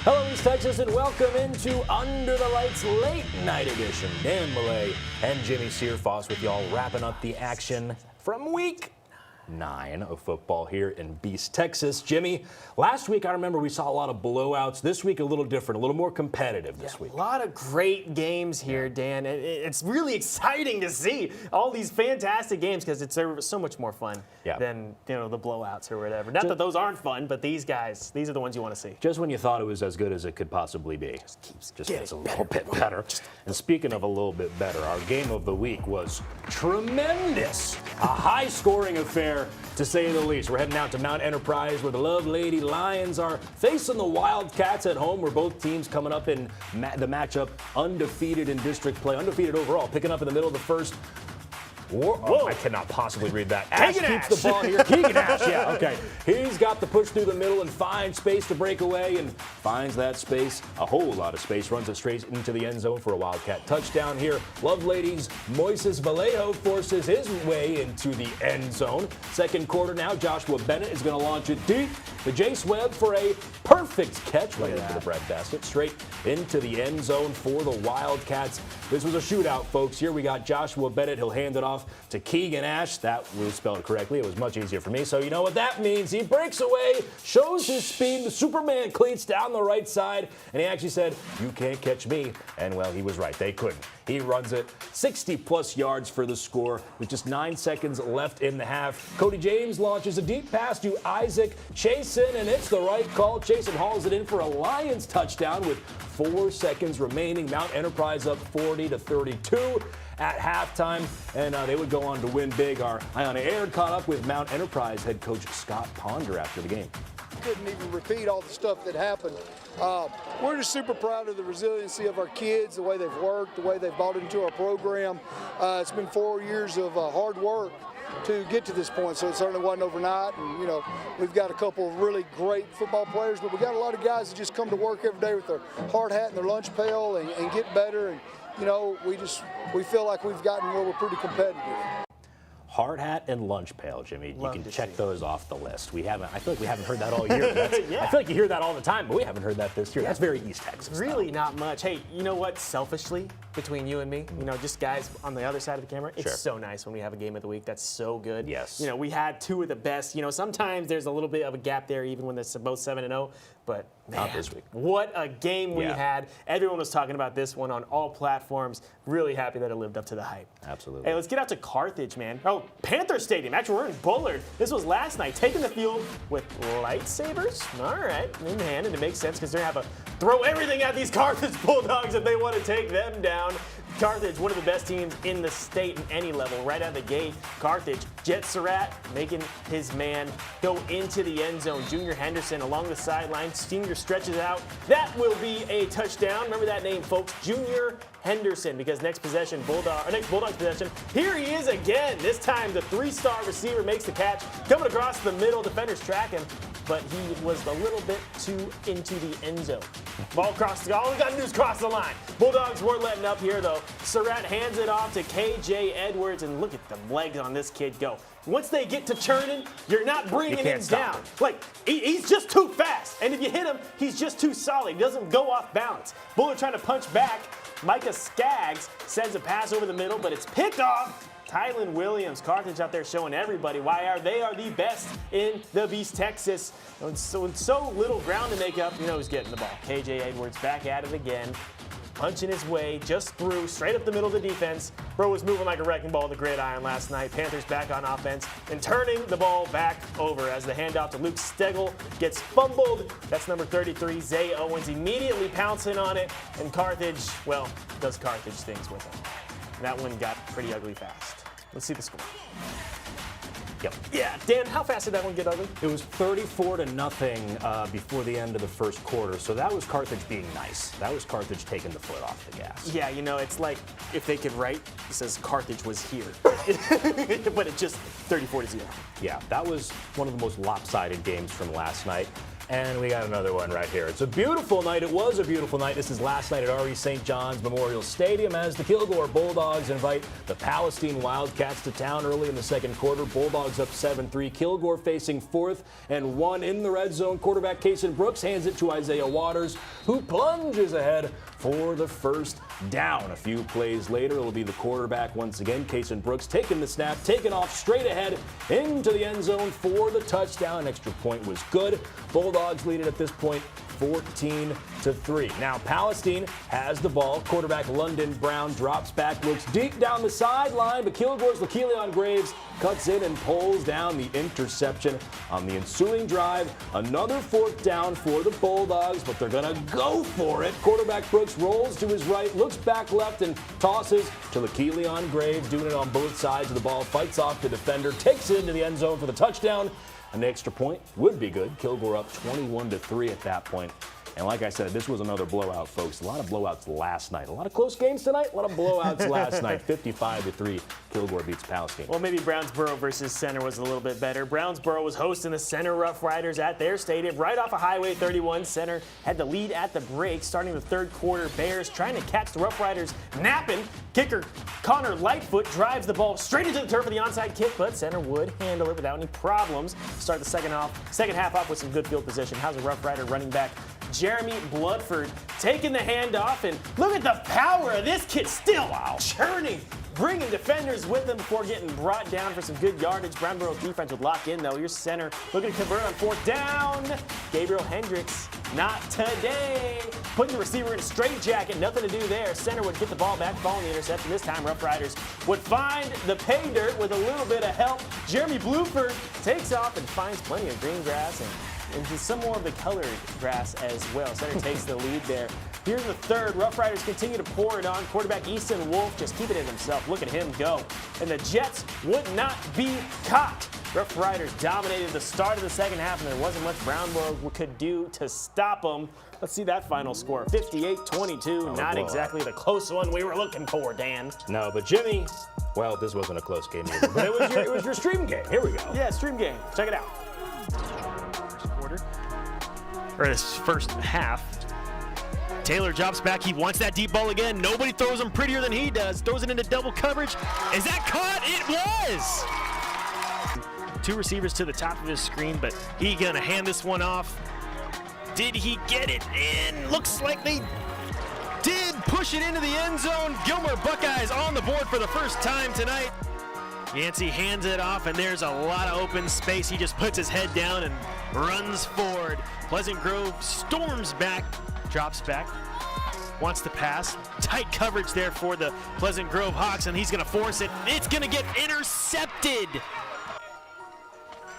Hello, East Texas, and welcome into Under the Lights Late Night Edition. Dan Millay and Jimmy Searfoss with y'all wrapping up the action from week 9 of football here in East Texas. Jimmy, last week I remember we saw a lot of blowouts. This week a little different, a little more competitive this week. A lot of great games here, Dan. It's really exciting to see all these fantastic games because it's so much more fun than the blowouts or whatever. Not that those aren't fun, but these are the ones you want to see. Just when you thought it was as good as it could possibly be, just gets a little bit better. And speaking of a little bit better, our game of the week was tremendous. A high-scoring affair, to say the least. We're heading out to Mount Enterprise where the Love Lady Lions are facing the Wildcats at home, where both teams coming up in the matchup undefeated in district play, undefeated overall, picking up in the middle of the first. Whoa, I cannot possibly read that. Ash keeps the ball here. Keegan Ash, yeah, okay. He's got the push through the middle and finds space to break away and finds that space, a whole lot of space, runs it straight into the end zone for a Wildcat touchdown here. Love Ladies' Moises Vallejo forces his way into the end zone. Second quarter now, Joshua Bennett is going to launch it deep. The Jace Webb for a perfect catch right into the breadbasket, straight into the end zone for the Wildcats. This was a shootout, folks. Here we got Joshua Bennett. He'll hand it off to Keegan Ash. That was spelled correctly. It was much easier for me. So you know what that means. He breaks away, shows his speed, the Superman cleats down the right side, and he actually said, "You can't catch me." And well, he was right. They couldn't. He runs it 60-plus yards for the score with just 9 seconds left in the half. Cody James launches a deep pass to Isaac Chasen, and it's the right call. Chasen hauls it in for a Lions touchdown with 4 seconds remaining. Mount Enterprise up 40-32 at halftime, and they would go on to win big. Our Eye on Air caught up with Mount Enterprise head coach Scott Ponder after the game. Couldn't even repeat all the stuff that happened. We're just super proud of the resiliency of our kids, the way they've worked, the way they've bought into our program. It's been 4 years of hard work to get to this point, so it certainly wasn't overnight. And we've got a couple of really great football players, but we got a lot of guys that just come to work every day with their hard hat and their lunch pail and get better. And we feel like we've gotten where we're pretty competitive. Hard hat and lunch pail, Jimmy. You can check those off the list. I feel like we haven't heard that all year. I feel like you hear that all the time, but we haven't heard that this year. That's very East Texas. Really not much. Hey, you know what? Selfishly, between you and me, just guys on the other side of the camera, it's so nice when we have a game of the week. That's so good. Yes. We had two of the best. sometimes there's a little bit of a gap there, even when they're both 7-0. But man, not this week. What a game we had. Everyone was talking about this one on all platforms. Really happy that it lived up to the hype. Absolutely. Hey, let's get out to Carthage, man. Oh, Panther Stadium. Actually, we're in Bullard. This was last night. Taking the field with lightsabers. All right, in hand, and it makes sense because they're going to have to throw everything at these Carthage Bulldogs if they want to take them down. Carthage, one of the best teams in the state in any level. Right out of the gate, Carthage, Jet Surratt making his man go into the end zone. Junior Henderson along the sideline. Senior stretches out. That will be a touchdown. Remember that name, folks. Junior Henderson, because next Bulldogs possession, here he is again. This time the 3-star receiver makes the catch. Coming across the middle, defenders track him, but he was a little bit too into the end zone. Ball crossed, all we got to do is cross the line. Bulldogs weren't letting up here though. Surratt hands it off to KJ Edwards, and look at the legs on this kid go. Once they get to churning, you're not bringing him down. He's just too fast, and if you hit him, he's just too solid. He doesn't go off balance. Bullard trying to punch back. Micah Skaggs sends a pass over the middle, but it's picked off. Tylen Williams, Carthage out there showing everybody why they are the best in the East Texas. With so little ground to make up, who's getting the ball. KJ Edwards back at it again, punching his way just through, straight up the middle of the defense. Bro was moving like a wrecking ball at the gridiron last night. Panthers back on offense and turning the ball back over as the handoff to Luke Stegel gets fumbled. That's number 33, Zay Owens, immediately pouncing on it. And Carthage, does Carthage things with him. That one got pretty ugly fast. Let's see the score. Yep. Yeah, Dan, how fast did that one get ugly? It was 34-0 before the end of the first quarter, so that was Carthage being nice. That was Carthage taking the foot off the gas. Yeah, it's like if they could write, it says Carthage was here. But it's just 34-0. Yeah, that was one of the most lopsided games from last night. And we got another one right here. It's a beautiful night. It was a beautiful night. This is last night at RE St. John's Memorial Stadium as the Kilgore Bulldogs invite the Palestine Wildcats to town early in the second quarter. Bulldogs up 7-3. Kilgore facing 4th and 1 in the red zone. Quarterback Kason Brooks hands it to Isaiah Waters, who plunges ahead for the first down. A few plays later, it'll be the quarterback once again, Kason Brooks, taking the snap, taking off straight ahead into the end zone for the touchdown. An extra point was good. Bulldogs lead it at this point 14-3. Now Palestine has the ball. Quarterback London Brown drops back, looks deep down the sideline, but Kilgore's LaKeelion Graves cuts in and pulls down the interception on the ensuing drive. Another 4th down for the Bulldogs, but they're gonna go for it. Quarterback Brooks rolls to his right, looks back left, and tosses to LaKeelion Graves, doing it on both sides of the ball, fights off the defender, takes it into the end zone for the touchdown. An extra point would be good. Kilgore up 21-3 at that point. And like I said, this was another blowout, folks. A lot of blowouts last night. A lot of close games tonight. A lot of blowouts last night. 55-3. Kilgore beats Palestine. Well, maybe Brownsboro versus Center was a little bit better. Brownsboro was hosting the Center Rough Riders at their stadium right off of Highway 31. Center had the lead at the break. Starting the third quarter, Bears trying to catch the Rough Riders napping. Kicker Connor Lightfoot drives the ball straight into the turf for the onside kick, but Center would handle it without any problems. Start the second half off with some good field position. How's a Rough Rider running back Jeremy Bloodford taking the handoff, and look at the power of this kid, still churning, bringing defenders with him before getting brought down for some good yardage. Brownborough defense would lock in, though. Your Center looking to convert on 4th down. Gabriel Hendricks, not today. Putting the receiver in a straitjacket, nothing to do there. Center would get the ball back following the interception. This time, Rough Riders would find the pay dirt with a little bit of help. Jeremy Bluford takes off and finds plenty of green grass and some more of the colored grass as well. Center takes the lead there. Here's the third. Rough Riders continue to pour it on. Quarterback Easton Wolf just keeping it himself. Look at him go. And the Jets would not be caught. Rough Riders dominated the start of the second half, and there wasn't much Brownborough could do to stop them. Let's see that final score. 58-22. Not exactly the close one we were looking for, Dan. No, but Jimmy, well, this wasn't a close game either, but it was your stream game. Here we go. Yeah, stream game. Check it out. Or this first half. Taylor drops back. He wants that deep ball again. Nobody throws him prettier than he does. Throws it into double coverage. Is that caught? It was! 2 receivers to the top of his screen, but he gonna hand this one off. Did he get it in? Looks like they did push it into the end zone. Gilmer Buckeyes on the board for the first time tonight. Yancey hands it off, and there's a lot of open space. He just puts his head down and runs forward. Pleasant Grove storms back, drops back, wants to pass. Tight coverage there for the Pleasant Grove Hawks, and he's going to force it. It's going to get intercepted.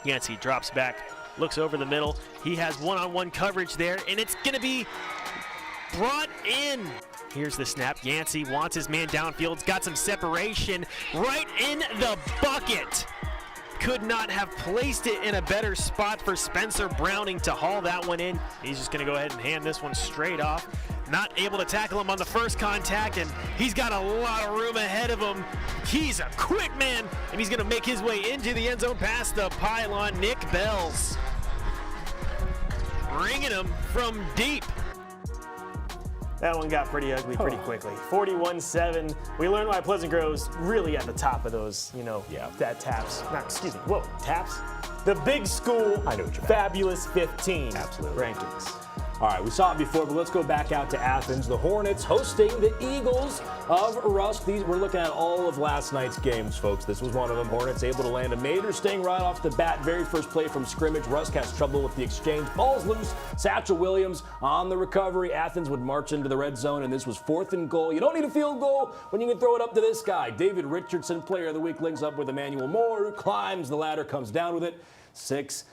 Yancey drops back, looks over the middle. He has one-on-one coverage there, and it's going to be brought in. Here's the snap. Yancey wants his man downfield. Got some separation right in the bucket. Could not have placed it in a better spot for Spencer Browning to haul that one in. He's just going to go ahead and hand this one straight off. Not able to tackle him on the first contact, and he's got a lot of room ahead of him. He's a quick man, and he's going to make his way into the end zone past the pylon. Nick Bells bringing him from deep. That one got pretty ugly pretty quickly. 41-7. We learned why Pleasant Grove's really at the top of those, that taps. Taps? The big school, I know what you meant. fabulous 15 Absolutely. rankings. All right, we saw it before, but let's go back out to Athens. The Hornets hosting the Eagles of Rusk. We're looking at all of last night's games, folks. This was one of them. Hornets able to land a major sting right off the bat. Very first play from scrimmage. Rusk has trouble with the exchange. Ball's loose. Satchel Williams on the recovery. Athens would march into the red zone, and this was 4th and goal. You don't need a field goal when you can throw it up to this guy. David Richardson, player of the week, links up with Emmanuel Moore, who climbs the ladder, comes down with it. 6-0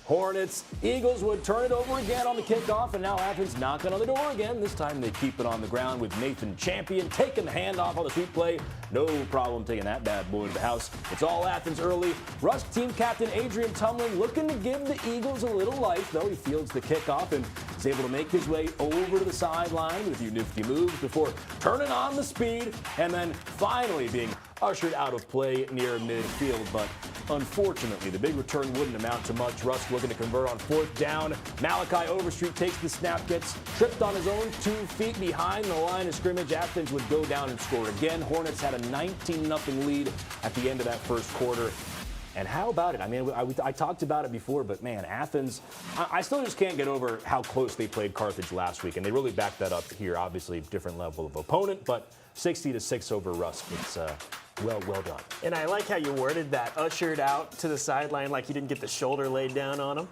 Hornets. Eagles would turn it over again on the kickoff, and now Athens knocking on the door again. This time they keep it on the ground with Nathan Champion taking the handoff on the sweep play. No problem taking that bad boy to the house. It's all Athens early. Rusk team captain Adrian Tumling looking to give the Eagles a little life, though. He fields the kickoff and is able to make his way over to the sideline with a few nifty moves before turning on the speed and then finally being ushered out of play near midfield. But unfortunately, the big return wouldn't amount to much. Rusk looking to convert on 4th down. Malachi Overstreet takes the snap, gets tripped on his own 2 feet behind the line of scrimmage. Athens would go down and score again. Hornets had a 19-0 lead at the end of that first quarter. And how about it? I mean, I talked about it before, but man, Athens, I still just can't get over how close they played Carthage last week. And they really backed that up here. Obviously, different level of opponent, but 60-6 over Rusk. It's well done. And I like how you worded that, ushered out to the sideline like he didn't get the shoulder laid down on him.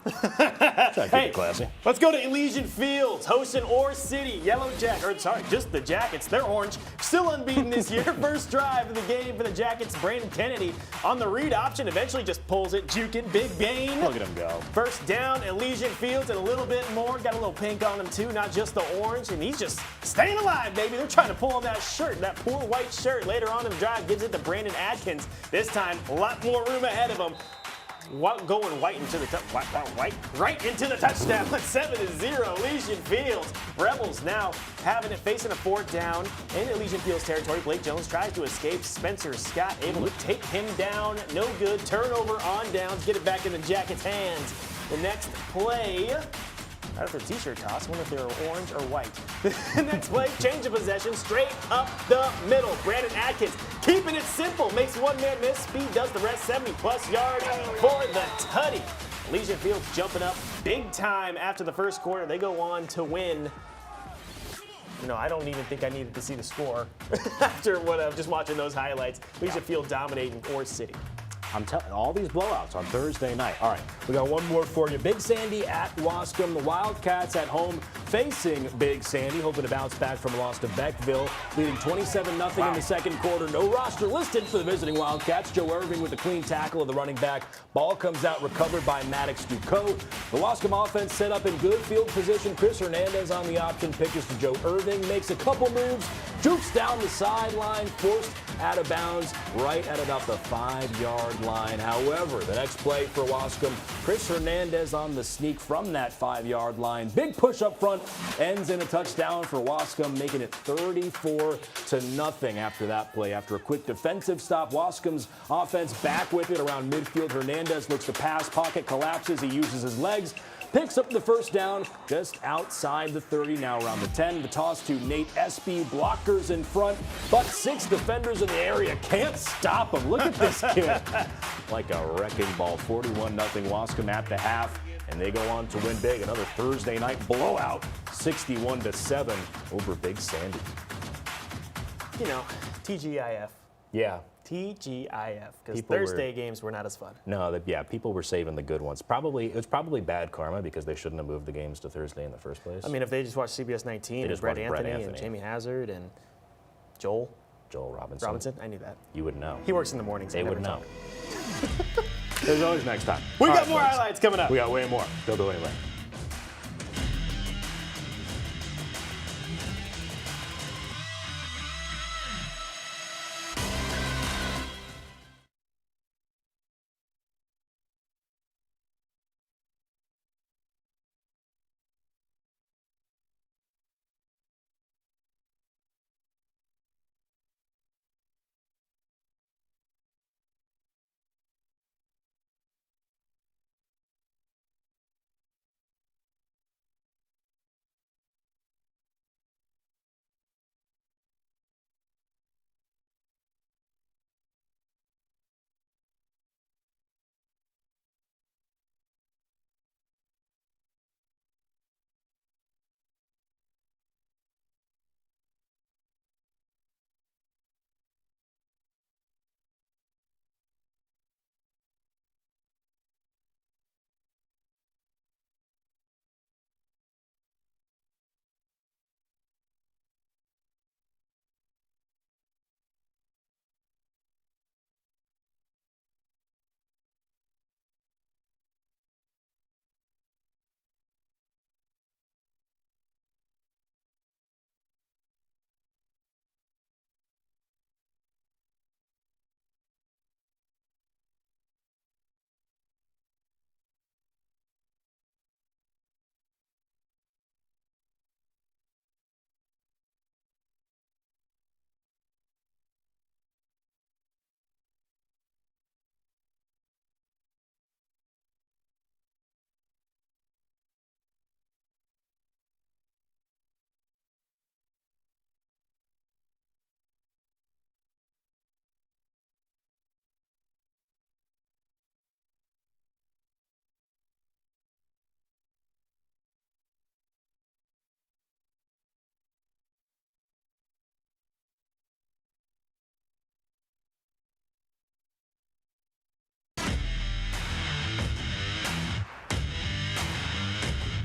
Hey, classy. Let's go to Elysian Fields, hosting Ore City. Just the Jackets. They're orange. Still unbeaten this year. First drive of the game for the Jackets. Brandon Kennedy on the read option. Eventually just pulls it. Juke it. Big Bane. Look at him go. First down, Elysian Fields, and a little bit more. Got a little pink on him, too. Not just the orange. And he's just staying alive, baby. They're trying to pull on that shirt, that poor white shirt. Later on in the drive, gives it to Brandon Adkins. This time, a lot more room ahead of him. Going right into the touchdown. 7-0, Elysian Fields. Rebels now having it, facing a 4th down in Elysian Fields territory. Blake Jones tries to escape. Spencer Scott able to take him down. No good. Turnover on downs. Get it back in the Jackets' hands. The next play. I don't know if they're t-shirt toss. I wonder if they're orange or white. The next play, change of possession, straight up the middle. Brandon Atkins keeping it simple. Makes one man miss. Speed does the rest. 70-plus yards for the tutty. Elysian Fields jumping up big time after the first quarter. They go on to win. You know, I don't even think I needed to see the score after what I'm just watching those highlights. Elysian Field dominating Ore City. I'm telling all these blowouts on Thursday night. All right, we got one more for you. Big Sandy at Wascom. The Wildcats at home facing Big Sandy, hoping to bounce back from a loss to Beckville, leading 27-0 in the second quarter. No roster listed for the visiting Wildcats. Joe Irving with a clean tackle of the running back. Ball comes out recovered by Maddox Ducot. The Wascom offense set up in good field position. Chris Hernandez on the option, pitches to Joe Irving, makes a couple moves, jukes down the sideline, forced out of bounds right at about the 5-yard line. However, the next play for Wascom, Chris Hernandez on the sneak from that 5-yard line. Big push up front, ends in a touchdown for Wascom, making it 34-0 after that play. After a quick defensive stop, Wascom's offense back with it around midfield. Hernandez looks to pass, pocket collapses. He uses his legs, picks up the first down just outside the 30, now around the 10. The toss to Nate Espy, blockers in front, but 6 defenders in the area can't stop him. Look at this kid. Like a wrecking ball. 41-0 Wascom at the half, and they go on to win big. Another Thursday night blowout, 61-7 over Big Sandy. You know, TGIF. Yeah. TGIF, because Thursday games were not as fun. No, people were saving the good ones. It was probably bad karma because they shouldn't have moved the games to Thursday in the first place. I mean, if they just watched CBS19 and Brett Anthony and Jamie Hazard and Joel Robinson, I knew that. You would know. He works in the mornings. They would know. There's always next time. We got more highlights coming up. We got way more. Don't go anywhere.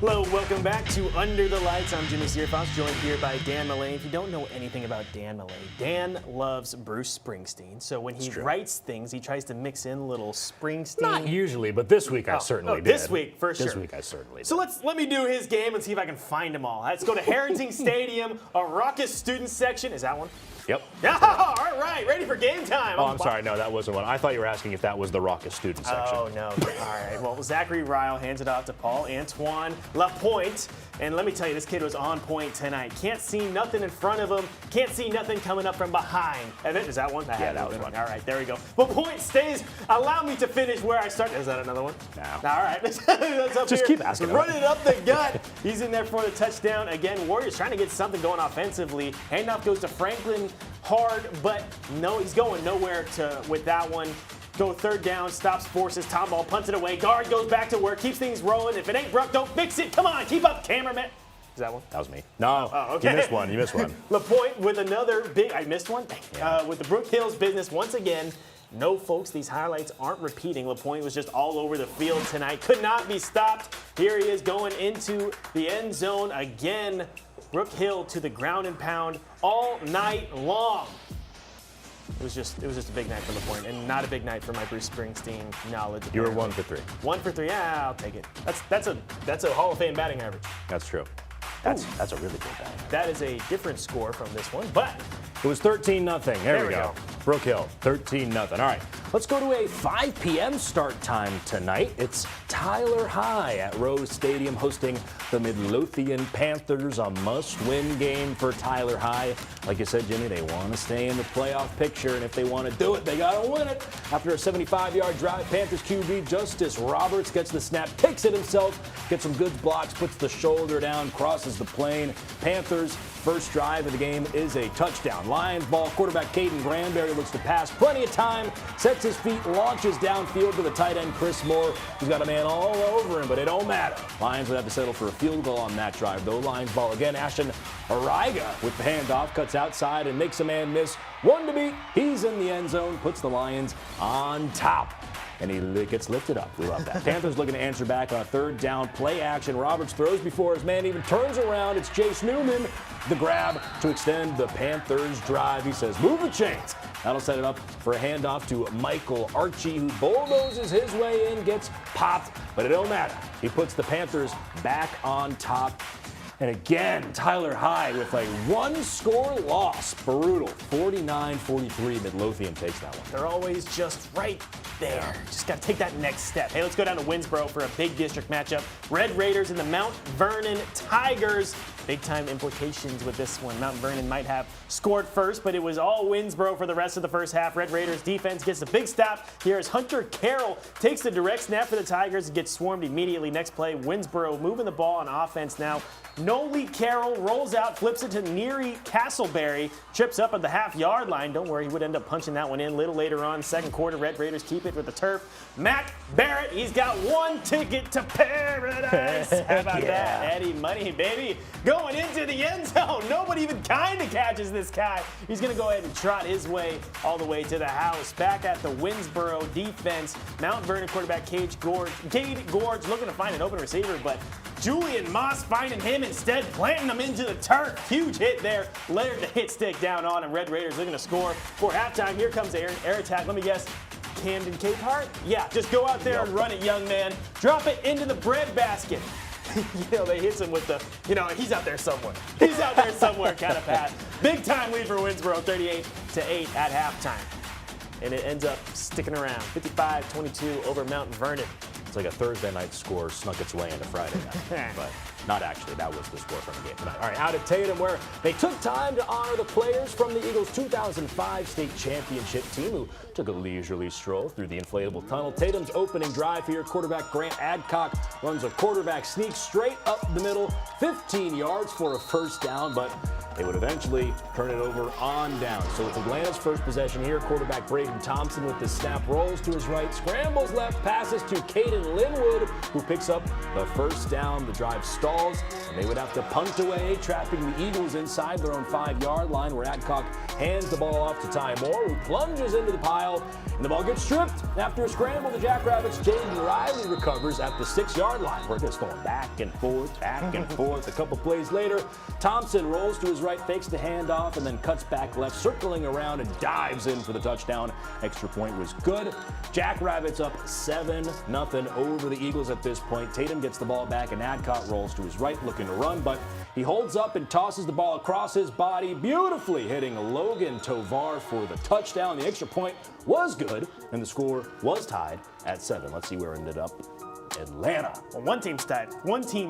Hello, welcome back to Under the Lights. I'm Jimmy Searfoss, joined here by Dan Mullane. If you don't know anything about Dan Mullane, Dan loves Bruce Springsteen. So when he writes things, he tries to mix in a little Springsteen. Not usually, but this week I certainly did. This week, for sure. This week I certainly did. So let me do his game and see if I can find them all. Let's go to Harrington Stadium, a raucous student section. Is that one? Yep. Oh, all right, ready for game time. Oh, I'm sorry. No, that wasn't one. I thought you were asking if that was the raucous student section. Oh, no. All right. Well, Zachary Ryle hands it off to Paul-Antoine Lapointe. And let me tell you, this kid was on point tonight. Can't see nothing in front of him. Can't see nothing coming up from behind. Is that one? Yeah, that was one. All right, there we go. Lapointe stays. Allow me to finish where I started. Is that another one? No. All right. Let's up Just here. keep asking. Run it up the gut. He's in there for the touchdown. Again, Warriors trying to get something going offensively. Handoff goes to Franklin hard, but no, he's going nowhere with that one. Go third down, stops forces, Tom Ball punts it away. Guard goes back to work, keeps things rolling. If it ain't broke, don't fix it. Come on, keep up, cameraman. Is that one? That was me. No. Oh, okay. You missed one. You missed one. Lapointe with another big. I missed one. With the Brook Hills business once again. No, folks, these highlights aren't repeating. Lapointe was just all over the field tonight. Could not be stopped. Here he is going into the end zone again. Brook Hill to the ground and pound all night long. It was just a big night for Lapointe, and not a big night for my Bruce Springsteen knowledge. You were 1 for 3. 1 for 3. Yeah, I'll take it. That's a Hall of Fame batting average. That's true. That's a really good batting average. That is a different score from this one, but it was 13-0. There we go. Brook Hill, 13-0. All right, let's go to a 5 p.m. start time tonight. It's Tyler High at Rose Stadium hosting the Midlothian Panthers, a must-win game for Tyler High. Like you said, Jimmy, they want to stay in the playoff picture, and if they want to do it, they got to win it. After a 75-yard drive, Panthers QB Justice Roberts gets the snap, takes it himself, gets some good blocks, puts the shoulder down, crosses the plane. Panthers' first drive of the game is a touchdown. Lions ball, quarterback Caden Granberry looks to pass, plenty of time, sets his feet, launches downfield to the tight end Chris Moore, who's got a man all over him, but it don't matter. Lions would have to settle for a field goal on that drive, though. Lions ball again. Ashton Ariga with the handoff, cuts outside and makes a man miss. One to beat. He's in the end zone, puts the Lions on top. And he gets lifted up. We love that. Panthers looking to answer back on a third down play action. Roberts throws before his man even turns around. It's Jace Newman, the grab to extend the Panthers drive. He says, move the chains. That'll set it up for a handoff to Michael Archie, who bulldozes his way in, gets popped, but it don't matter. He puts the Panthers back on top. And again, Tyler High with a one-score loss. Brutal. 49-43. Midlothian takes that one. They're always just right there. Just got to take that next step. Hey, let's go down to Winsboro for a big district matchup. Red Raiders and the Mount Vernon Tigers. Big-time implications with this one. Mount Vernon might have scored first, but it was all Winsboro for the rest of the first half. Red Raiders defense gets a big stop. Here is Hunter Carroll. Takes the direct snap for the Tigers and gets swarmed immediately. Next play, Winsboro moving the ball on offense now. Noli Carroll rolls out, flips it to Neary Castleberry. Trips up at the half-yard line. Don't worry, he would end up punching that one in a little later on. Second quarter, Red Raiders keep it with the turf. Mac Barrett, he's got one ticket to paradise. How about that? Eddie Money, baby. Going into the end zone. Nobody even kind of catches this guy. He's going to go ahead and trot his way all the way to the house. Back at the Winsboro defense, Mount Vernon quarterback Cade Gorge looking to find an open receiver, but Julian Moss finding him instead, planting him into the turf. Huge hit there. Layered the hit stick down on him. Red Raiders looking to score for halftime. Here comes the air attack. Let me guess. Camden Capehart? Yeah, just go out there and run it, young man. Drop it into the bread basket. They hit him with the, he's out there somewhere. He's out there somewhere kind of pass. Big time lead for Winsboro, 38-8 at halftime. And it ends up sticking around, 55-22 over Mount Vernon. It's like a Thursday night score snuck its way into Friday night. But not actually. That was the score from the game tonight. All right, out at Tatum, where they took time to honor the players from the Eagles' 2005 state championship team who took a leisurely stroll through the inflatable tunnel. Tatum's opening drive here, quarterback Grant Adcock runs a quarterback sneak straight up the middle, 15 yards for a first down, but They would eventually turn it over on down. So with Atlanta's first possession here, quarterback Braden Thompson with the snap rolls to his right, scrambles left, passes to Caden Linwood, who picks up the first down. The drive stalls, and they would have to punt away, trapping the Eagles inside their own 5-yard line, where Adcock hands the ball off to Ty Moore, who plunges into the pile, and the ball gets stripped. After a scramble, the Jackrabbits' Jaden Riley recovers at the 6-yard line. We're just going back and forth, back and forth. A couple plays later, Thompson rolls to his right, fakes the handoff, and then cuts back left, circling around and dives in for the touchdown. Extra point was good. Jackrabbits up 7-0 over the Eagles at this point. Tatum gets the ball back, and Adcock rolls to his right, looking to run, but he holds up and tosses the ball across his body, beautifully hitting Logan Tovar for the touchdown. The extra point was good, and the score was tied at 7. Let's see where it ended up. Atlanta. Well, one team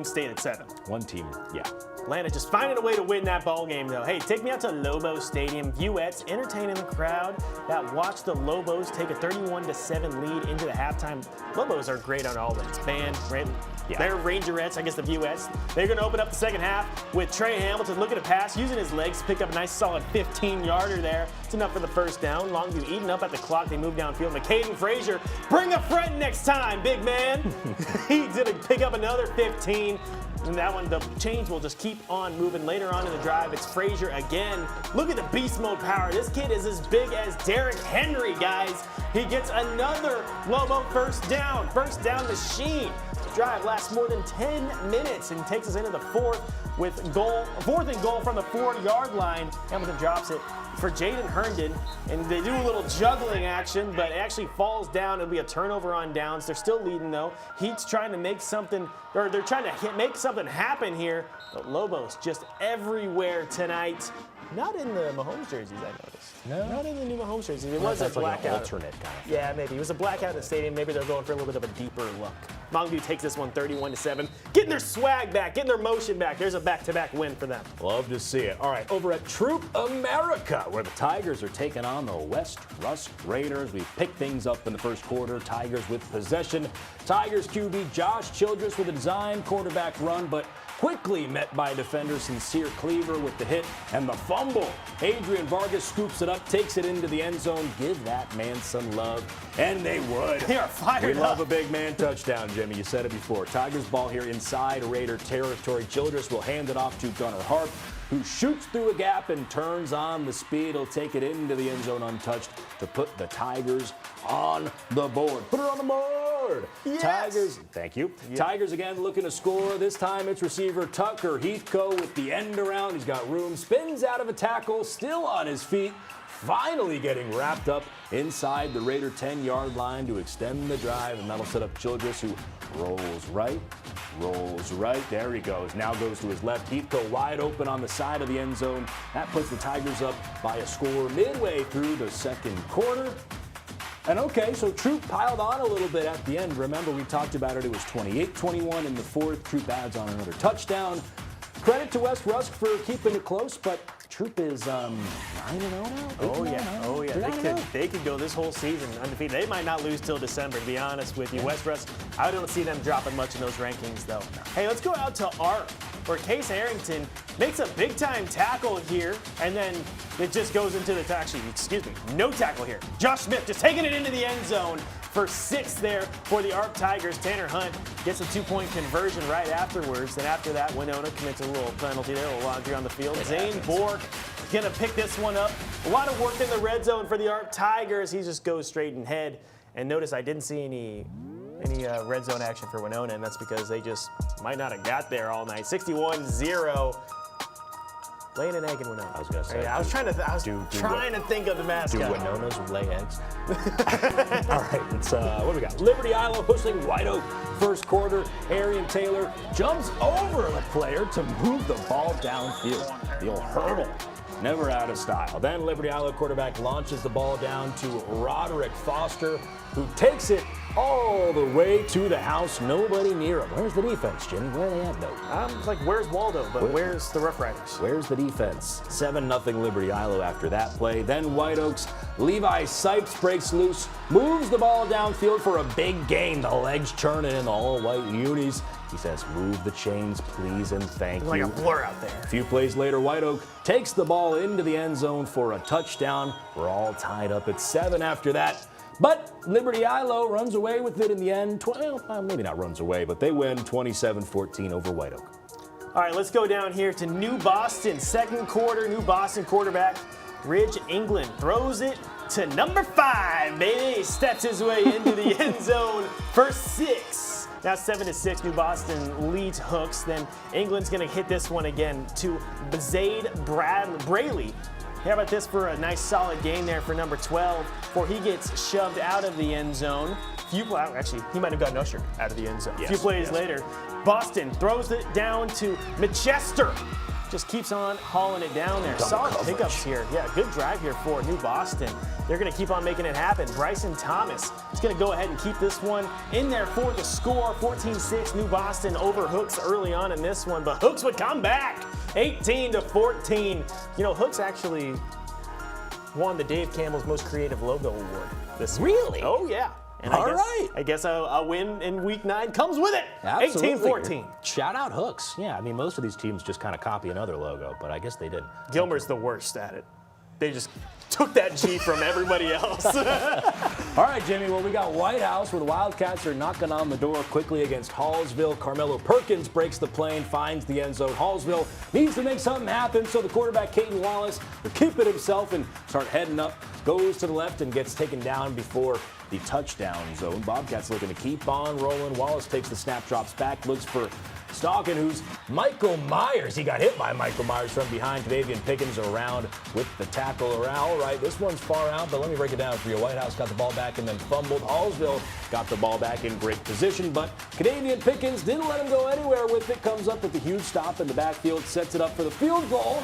stayed at 7. One team, yeah. Atlanta just finding a way to win that ball game, though. Hey, take me out to Lobo Stadium. Vuettes entertaining the crowd that watched the Lobos take a 31-7 lead into the halftime. Lobos are great on all ends. Band, right? Yeah. They're Rangerettes, I guess the Vuettes. They're going to open up the second half with Trey Hamilton looking to pass, using his legs to pick up a nice solid 15-yarder there. It's enough for the first down. Longview eating up at the clock. They move downfield. McCaden Frazier, bring a friend next time, big man. He's going to pick up another 15. And that one, the chains will just keep on moving. Later on in the drive, it's Frazier again. Look at the beast mode power. This kid is as big as Derrick Henry, guys. He gets another Lobo first down machine. The drive lasts more than 10 minutes and takes us into the fourth and goal from the 4-yard line. Hamilton drops it for Jaden Herndon, and they do a little juggling action, but it actually falls down. It'll be a turnover on downs. They're still leading, though. Heat's trying to make something, or they're trying to make something happen here. But Lobos just everywhere tonight. Not in the Mahomes jerseys, I noticed. No? Not in the new Mahomes jerseys. It was a blackout. Like an alternate kind of. Yeah, maybe. It was a blackout in the stadium. Maybe they're going for a little bit of a deeper look. Longview takes this one 31-7. Getting their swag back, getting their motion back. There's a back-to-back win for them. Love to see it. All right, over at Troop America, where the Tigers are taking on the West Rusk Raiders. We pick things up in the first quarter. Tigers with possession. Tigers QB Josh Childress with a design quarterback run, but quickly met by defender Sincere Cleaver with the hit and the fumble. Adrian Vargas scoops it up, takes it into the end zone. Give that man some love, and they would. They are fired up. We love a big man touchdown, Jimmy. You said it before. Tigers ball here inside Raider territory. Childress will hand it off to Gunnar Harp, who shoots through a gap and turns on the speed. He'll take it into the end zone untouched to put the Tigers on the board. Put it on the board. Yes. Tigers, thank you. Yep. Tigers again looking to score. This time it's receiver Tucker Heathcote with the end around. He's got room, spins out of a tackle, still on his feet. Finally getting wrapped up inside the Raider 10-yard line to extend the drive, and that'll set up Childress, who rolls right. There he goes. Now goes to his left. Heathcote wide open on the side of the end zone. That puts the Tigers up by a score midway through the second quarter. And okay, so Troop piled on a little bit at the end. Remember, we talked about it. It was 28-21 in the fourth. Troop adds on another touchdown. Credit to West Rusk for keeping it close, but Troop is 9-0 now. Oh yeah. They could go this whole season undefeated. They might not lose till December, to be honest with you. Yeah. West Rusk, I don't see them dropping much in those rankings, though. Hey, let's go out to ARC, where Case Harrington makes a big-time tackle here, and then it just goes into no tackle here. Josh Smith just taking it into the end zone for 6 there for the ARC Tigers. Tanner Hunt gets a 2-point conversion right afterwards. And after that, Winona commits a little penalty there, a little laundry on the field. Zane Bork gonna pick this one up. A lot of work in the red zone for the ARC Tigers. He just goes straight in head. And notice I didn't see any red zone action for Winona, and that's because they just might not have got there all night. 61-0. Laying an egg in Winona. I was gonna say. I was trying to think of the mascot. Do Winonas lay eggs? All right, it's what do we got? Liberty Iowa hosting White Oak. First quarter, Arian Taylor jumps over the player to move the ball downfield. The old hurdle. Never out of style. Then Liberty Iowa quarterback launches the ball down to Roderick Foster, who takes it all the way to the house. Nobody near him. Where's the defense, Jimmy? Where are they at, though? I'm like, where's Waldo? But where's the Rough Riders? Where's the defense? 7-0 Liberty Iowa after that play. Then White Oaks, Levi Sipes breaks loose, moves the ball downfield for a big gain. The legs churning in the all-white unis. He says, move the chains, please, and thank you. Like a blur out there. A few plays later, White Oak takes the ball into the end zone for a touchdown. We're all tied up at 7 after that. But Liberty Ilo runs away with it in the end. Well, maybe not runs away, but they win 27-14 over White Oak. All right, let's go down here to New Boston. Second quarter, New Boston quarterback Ridge England throws it to number 5, baby. Steps his way into the end zone for 6. Now 7-6, New Boston leads Hooks. Then England's going to hit this one again to Zaid Braley. How about this for a nice solid gain there for number 12 before he gets shoved out of the end zone. Actually, he might have gotten ushered out of the end zone. Yes, a few plays later, Boston throws it down to Manchester. Just keeps on hauling it down there. Solid pickups here. Yeah, good drive here for New Boston. They're going to keep on making it happen. Bryson Thomas is going to go ahead and keep this one in there for the score. 14-6, New Boston over Hooks early on in this one, but Hooks would come back 18-14. You know, Hooks actually won the Dave Campbell's Most Creative Logo Award this week. Really? Oh, yeah. And I guess a win in week 9 comes with it. 18-14. Shout out Hooks. Yeah, I mean, most of these teams just kind of copy another logo, but I guess they didn't. Gilmer's the worst at it. They just took that G from everybody else. All right, Jimmy, well, we got White House where the Wildcats are knocking on the door quickly against Hallsville. Carmelo Perkins breaks the plane, finds the end zone. Hallsville needs to make something happen, so the quarterback, Caden Wallace, will keep it himself and start heading up, goes to the left and gets taken down before the touchdown zone. Bobcats looking to keep on rolling. Wallace takes the snap, drops back, looks for Stockin, who's Michael Myers. He got hit by Michael Myers from behind. Cadavian Pickens around with the tackle around. All right, this one's far out, but let me break it down for you. White House got the ball back and then fumbled. Hallsville got the ball back in great position, but Cadavian Pickens didn't let him go anywhere with it. Comes up with the huge stop in the backfield, sets it up for the field goal,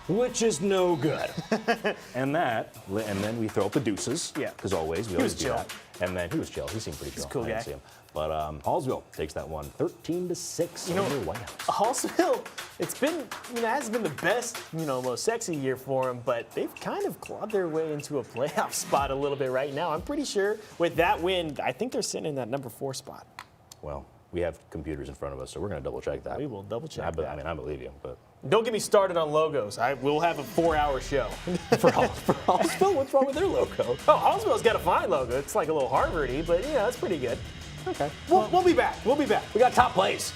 which is no good. and then we throw up the deuces. Yeah. Because always, we always do that. And then he was chill. He seemed pretty chill. He's a cool guy. See him. But Hallsville takes that one 13-6 over White House. Hallsville, it's been, it hasn't been the best, most sexy year for them, but they've kind of clawed their way into a playoff spot a little bit right now. I'm pretty sure with that win, I think they're sitting in that number 4 spot. Well, we have computers in front of us, so we're going to double check that. We will double check that. I mean, I believe you, but. Don't get me started on logos. We'll have a 4-hour show. for Hallsville? What's wrong with their logo? Oh, Hallsville's got a fine logo. It's like a little Harvard-y, but it's pretty good. Okay. We'll be back. We'll be back. We got top plays.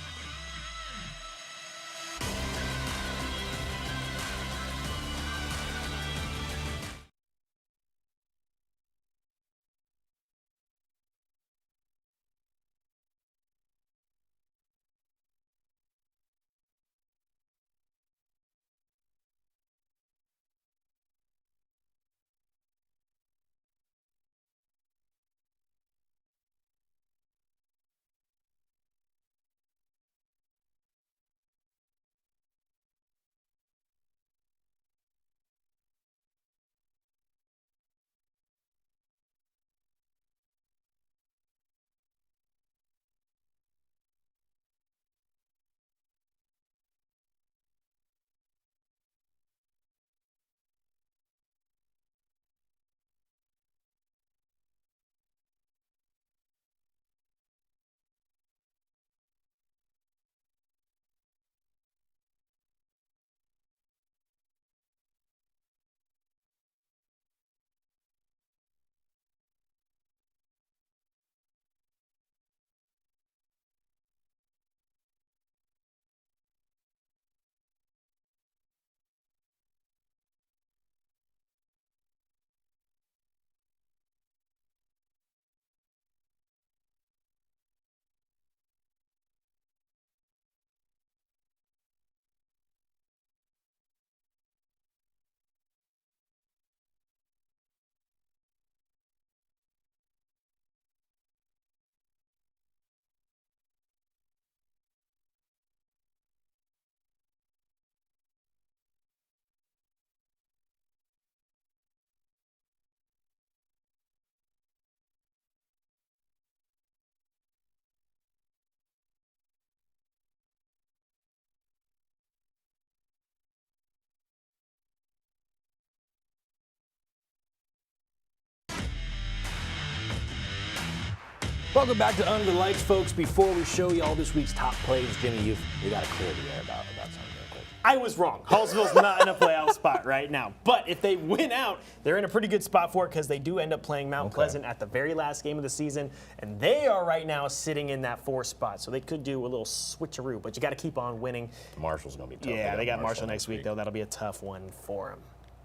Welcome back to Under the Lights, folks. Before we show you all this week's top plays, Jimmy, you got to clear the air about something real quick. I was wrong. Hallsville's not in a playoff spot right now. But if they win out, they're in a pretty good spot for it because they do end up playing Mount Pleasant at the very last game of the season. And they are right now sitting in that 4th spot. So they could do a little switcheroo. But you got to keep on winning. Marshall's going to be tough. Yeah, they got Marshall next week, though. That'll be a tough one for them.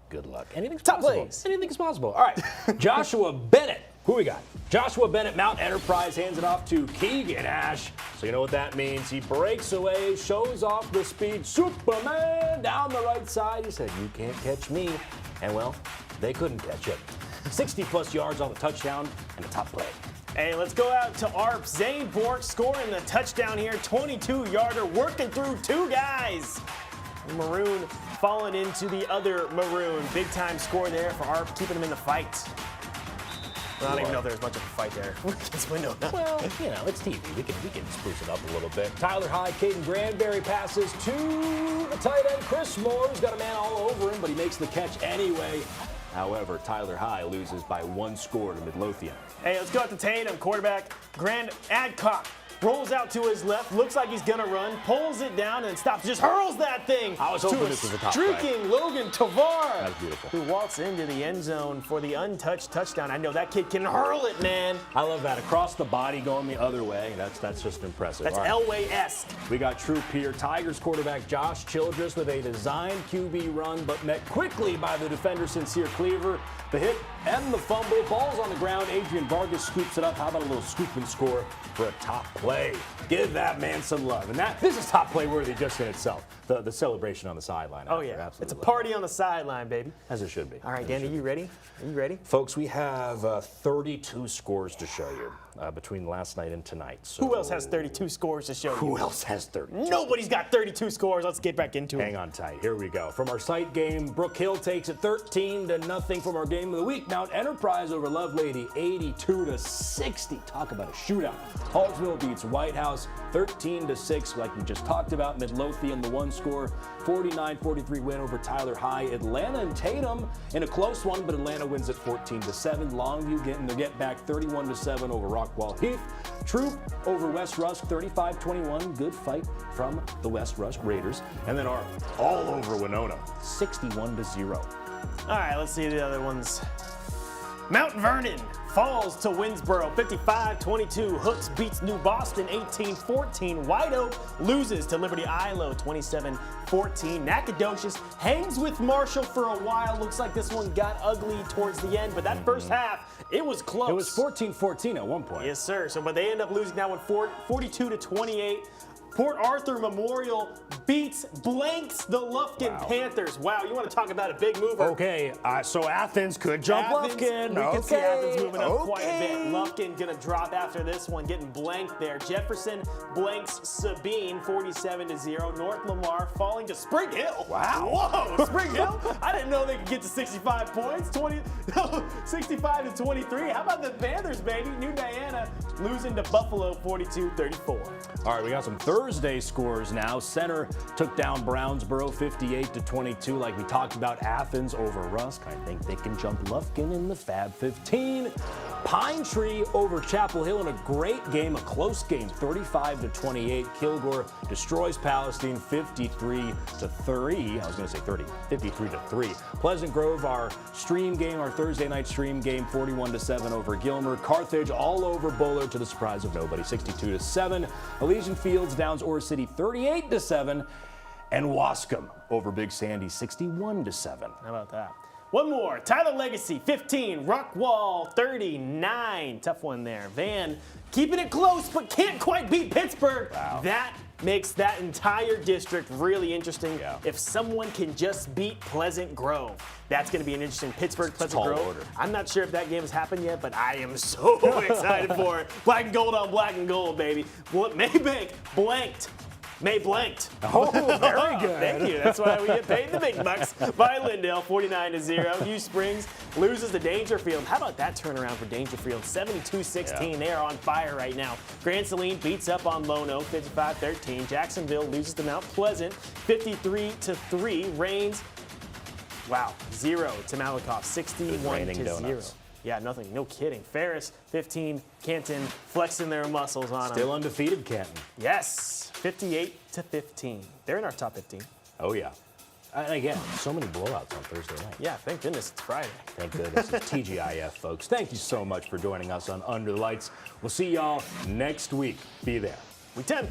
Good luck. Anything's Top possible. plays. Anything's possible. All right. Joshua Bennett. Who we got? Joshua Bennett, Mount Enterprise, hands it off to Keegan Ash. So you know what that means. He breaks away, shows off the speed. Superman down the right side. He said, "You can't catch me." And, well, they couldn't catch it. 60-plus yards on the touchdown and a top play. Hey, let's go out to ARP. Zane Bork scoring the touchdown here. 22-yarder, working through 2 guys. Maroon falling into the other Maroon. Big-time score there for ARP, keeping them in the fight. I don't even know if there's much of a fight there. Well, you know, it's TV. We can spruce it up a little bit. Tyler High, Caden Granberry passes to the tight end, Chris Moore, who's got a man all over him, but he makes the catch anyway. However, Tyler High loses by 1 score to Midlothian. Hey, let's go out to Tatum. Quarterback Grand Adcock rolls out to his left, looks like he's gonna run, pulls it down and stops, just hurls that thing I was to hoping a this was a top play. streaking Logan Tavar, That's beautiful. who walks into the end zone for the untouched touchdown. I know that kid can hurl it, man. I love that. Across the body, going the other way. That's just impressive. That's All right. Elway-esque. We got true peer Tigers quarterback Josh Childress with a designed QB run, but met quickly by the defender Sincere Cleaver. The hit and the fumble. Ball's on the ground. Adrian Vargas scoops it up. How about a little scoop and score for a top play? Give that man some love. And this is top play worthy just in itself. The celebration on the sideline. Oh, yeah. Absolutely It's a love party on the sideline, baby. As it should be. All right, Dan, are you ready? Are you ready? Folks, we have 32 scores to show you between last night and tonight. So Who else has 32 scores to show you? Who else has 32? Nobody's got 32 scores. Let's get back into it. Hang on tight. Here we go. From our site game, Brook Hill takes it 13-0 from our game of the week. Mount Enterprise over Lovelady, 82-60. Talk about a shootout. Hallsville beats White House 13-6, like we just talked about. Midlothian, the 1 score, 49-43 win over Tyler High. Atlanta and Tatum in a close one, but Atlanta wins at 14-7. Longview getting their get back 31-7 over Rockwall Heath. Troop over West Rusk 35-21. Good fight from the West Rusk Raiders. And then our all over Winona 61-0. All right, let's see the other ones. Mount Vernon falls to Winsboro 55-22. Hooks beats New Boston 18-14. White Oak loses to Liberty Ilo 27-14. Nacogdoches hangs with Marshall for a while. Looks like this one got ugly towards the end, but that first half, it was close. It was 14-14 at one point. Yes, sir. So, but they end up losing that one 42-28. Port Arthur Memorial blanks the Lufkin Panthers. Wow, you want to talk about a big mover. Okay, so Athens could jump Lufkin. We can see Athens moving up quite a bit. Lufkin gonna drop after this one, getting blanked there. Jefferson blanks Sabine 47-0. North Lamar falling to Spring Hill. Wow. Whoa, Spring Hill? I didn't know they could get to 65 points. 65-23. How about the Panthers, baby? New Diana losing to Buffalo 42-34. All right, we got some Thursday scores now. Center took down Brownsboro 58-22. Like we talked about, Athens over Rusk. I think they can jump Lufkin in the Fab 15. Pine Tree over Chapel Hill in a great game, a close game, 35-28. Kilgore destroys Palestine 53-3. I was going to say 30, 53-3. Pleasant Grove, our stream game, our Thursday night stream game, 41-7 over Gilmer. Carthage all over Bullard to the surprise of nobody, 62-7. Elysian Fields downs Ore City 38-7. And Wascom over Big Sandy 61-7. How about that? One more. Tyler Legacy 15. Rockwall 39. Tough one there. Van keeping it close but can't quite beat Pittsburgh. Wow. That makes that entire district really interesting. Yeah. If someone can just beat Pleasant Grove, that's going to be an interesting Pittsburgh Pleasant Grove. Order. I'm not sure if that game has happened yet, but I am so excited for it. Black and gold on black and gold, baby. Maybank blanked. May blanked. Oh, very good. Thank you. That's why we get paid the big bucks. By Lindale, 49-0. New Springs loses to Dangerfield. How about that turnaround for Dangerfield? 72-16. Yeah. They are on fire right now. Grand Saline beats up on Lono, 55-13. Jacksonville loses to Mount Pleasant, 53-3. Rains, 0 to Malakoff, 61-0. Yeah, nothing. No kidding. Ferris, 15. Canton flexing their muscles on them. Still undefeated, Canton. Yes, 58-15. They're in our top 15. Oh, yeah. And again, so many blowouts on Thursday night. Yeah, thank goodness it's Friday. Thank goodness it's TGIF, folks. Thank you so much for joining us on Under the Lights. We'll see y'all next week. Be there. Week 10.